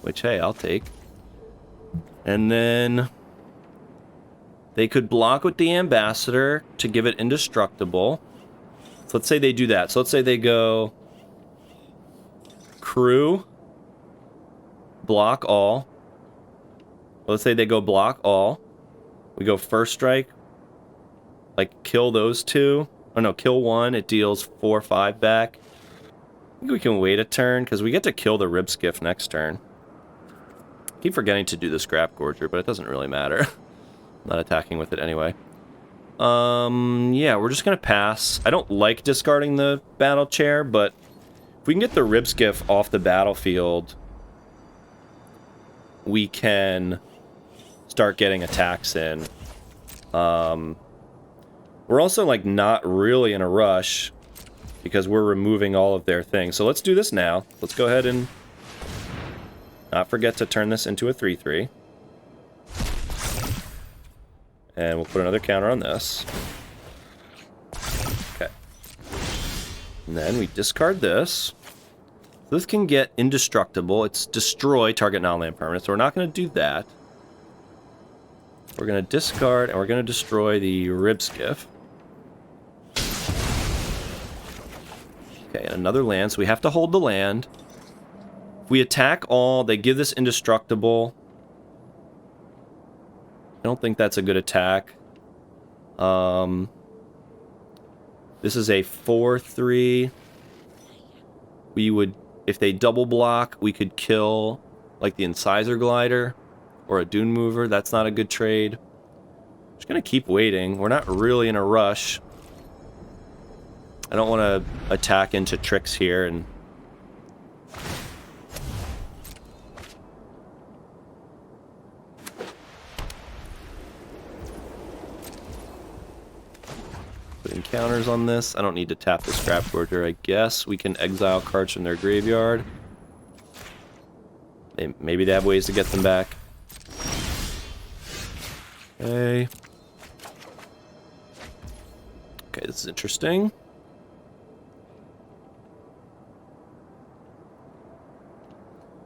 Which, hey, I'll take. And then they could block with the Ambassador to give it indestructible. So let's say they do that. So let's say they go crew, block all. Let's say they go block all. We go first strike, like kill those two. Oh no, kill one. It deals 4/5 back. I think we can wait a turn because we get to kill the Rib Skiff next turn. Keep forgetting to do the Scrap Gorger, but it doesn't really matter. Not attacking with it anyway. Yeah, we're just gonna pass. I don't like discarding the Battle Chair, but if we can get the Rib Skiff off the battlefield, we can start getting attacks in. We're also, like, not really in a rush because we're removing all of their things. So let's do this now. Let's go ahead and not forget to turn this into a 3/3. And we'll put another counter on this. Okay. And then we discard this. This can get indestructible. It's destroy target non-land permanent, so we're not going to do that. We're going to discard, and we're going to destroy the Rib Skiff. Okay, and another land, so we have to hold the land. If we attack all, they give this indestructible. I don't think that's a good attack. This is a 4/3. We would, if they double block, we could kill, like, the Incisor Glider or a Dune Mover. That's not a good trade. Just gonna keep waiting. We're not really in a rush. I don't want to attack into tricks here and putting counters on this. I don't need to tap the Scrap Forger, I guess. We can exile cards from their graveyard. Maybe they have ways to get them back. Okay. Okay, this is interesting.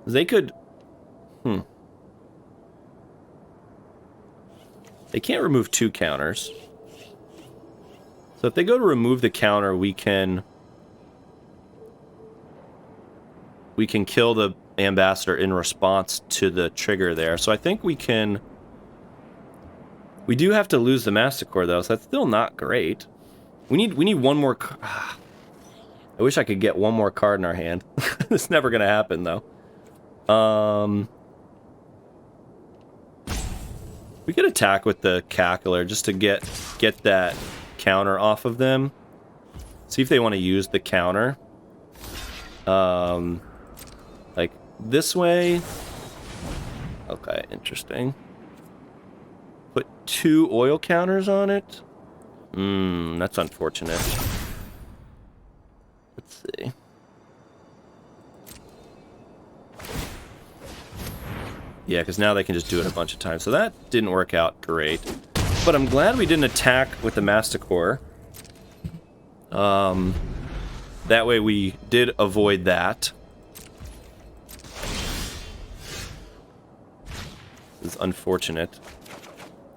They could... They can't remove 2 counters. So if they go to remove the counter, we can kill the Ambassador in response to the trigger there. So I think we can We do have to lose the Masticore, though, so that's still not great. We need one more... I wish I could get one more card in our hand. It's never going to happen, though. We could attack with the Cackler just to get that counter off of them. See if they want to use the counter. Like this way. Okay, interesting. Put 2 oil counters on it. That's unfortunate. Let's see. Yeah, because now they can just do it a bunch of times. So that didn't work out great. But I'm glad we didn't attack with the Masticore. That way we did avoid that. It's unfortunate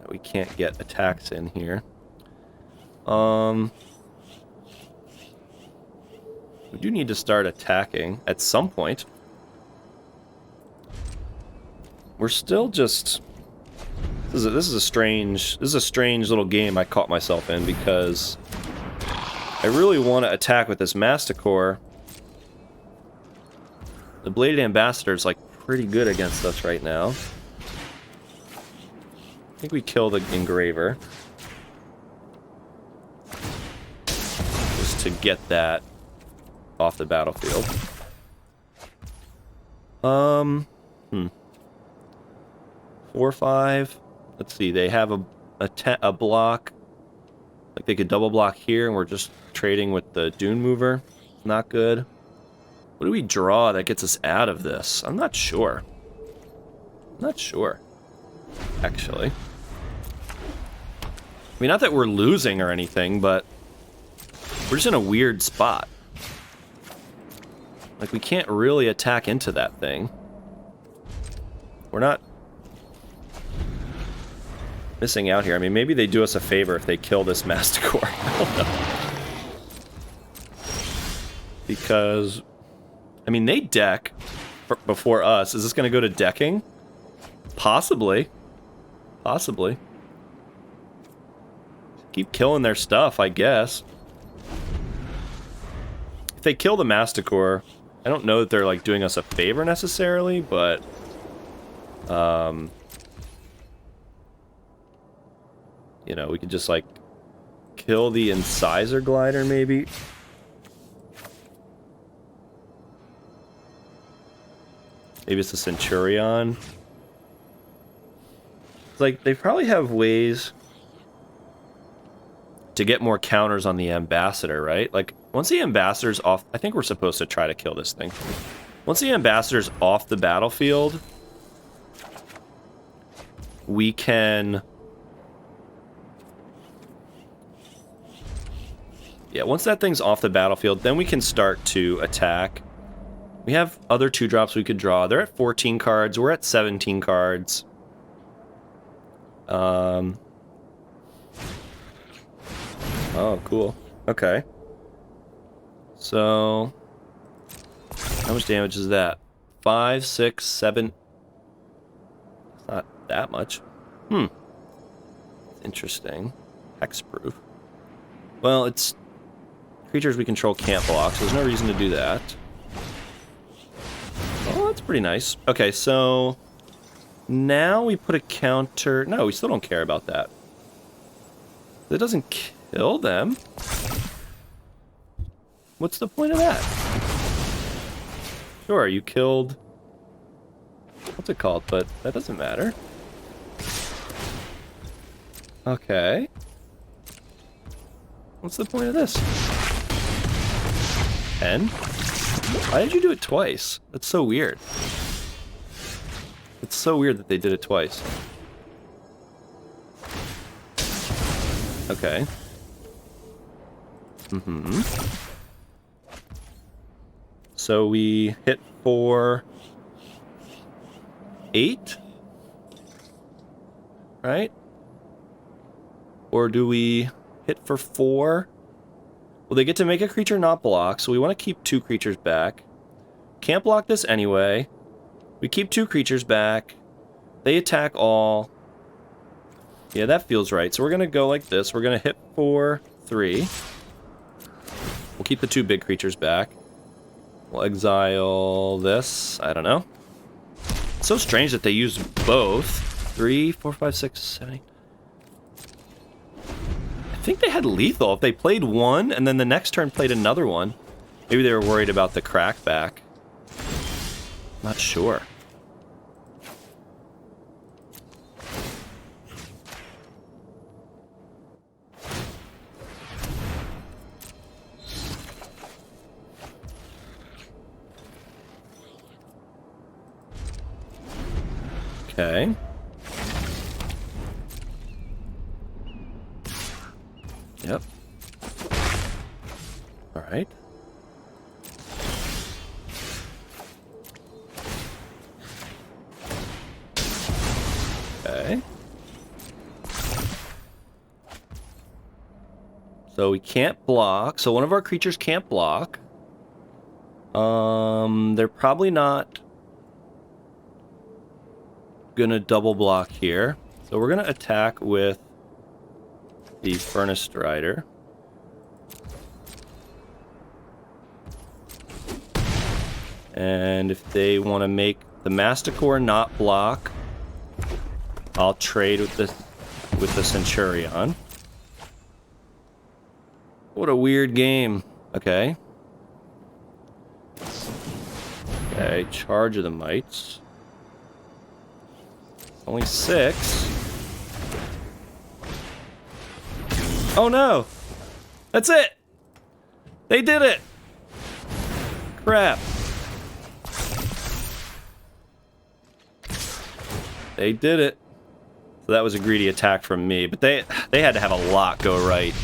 that we can't get attacks in here. We do need to start attacking at some point. We're still just... This is a strange little game I caught myself in because I really want to attack with this Masticore. The Bladed Ambassador is like pretty good against us right now. I think we kill the Engraver. Just to get that off the battlefield. 4-5. Let's see, they have a block. Like they could double block here, and we're just trading with the Dune Mover. Not good. What do we draw that gets us out of this? I'm not sure. Actually. I mean, not that we're losing or anything, but we're just in a weird spot. Like, we can't really attack into that thing. We're not missing out here. I mean, maybe they do us a favor if they kill this Masticore. I don't know. Because, I mean, they deck before us. Is this going to go to decking? Possibly. Possibly. Keep killing their stuff, I guess. If they kill the Masticore, I don't know that they're, like, doing us a favor necessarily, but... you know, we could just, like, kill the Incisor Glider, maybe. Maybe it's the Centurion. It's like, they probably have ways to get more counters on the Ambassador, right? Like, once the Ambassador's off... I think we're supposed to try to kill this thing. Once the Ambassador's off the battlefield, we can... Yeah, once that thing's off the battlefield, then we can start to attack. We have other 2-drops we could draw. They're at 14 cards. We're at 17 cards. Oh, cool. Okay. So, how much damage is that? 5, 6, 7. It's not that much. Interesting. Hexproof. Well, it's... creatures we control can't block, so there's no reason to do that. Oh, that's pretty nice. Okay, so... now we put a counter... No, we still don't care about that. That doesn't kill them. What's the point of that? Sure, you killed... what's it called? But that doesn't matter. Okay. What's the point of this? 10? Why did you do it twice? That's so weird. It's so weird that they did it twice. Okay. So we hit for 8? Right? Or do we hit for 4? Well, they get to make a creature not block, so we want to keep 2 creatures back. Can't block this anyway. We keep 2 creatures back. They attack all. Yeah, that feels right. So we're going to go like this. We're going to hit 4, 3. We'll keep the 2 big creatures back. We'll exile this. I don't know. It's so strange that they use both. 3, 4, 5, 6, 7, 8. I think they had lethal. If they played one and then the next turn played another one, maybe they were worried about the crackback. Not sure. Okay. Yep. All right. Okay. So we can't block. So one of our creatures can't block. They're probably not gonna double block here. So we're gonna attack with the Furnace Strider. And if they want to make the Masticore not block, I'll trade with the Centurion. What a weird game. Okay. Okay, Charge of the Mites. Only 6. Oh no! That's it! They did it! Crap. They did it. So that was a greedy attack from me, but they had to have a lot go right.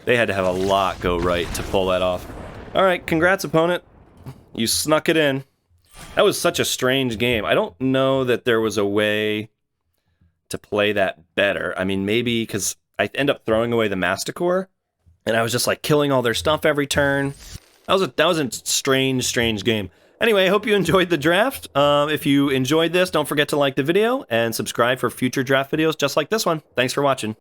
They had to have a lot go right to pull that off. Alright, congrats opponent. You snuck it in. That was such a strange game. I don't know that there was a way to play that better. I mean, maybe because I end up throwing away the Masticore, and I was just like killing all their stuff every turn. That was a strange game. Anyway, I hope you enjoyed the draft. If you enjoyed this, don't forget to like the video and subscribe for future draft videos just like this one. Thanks for watching.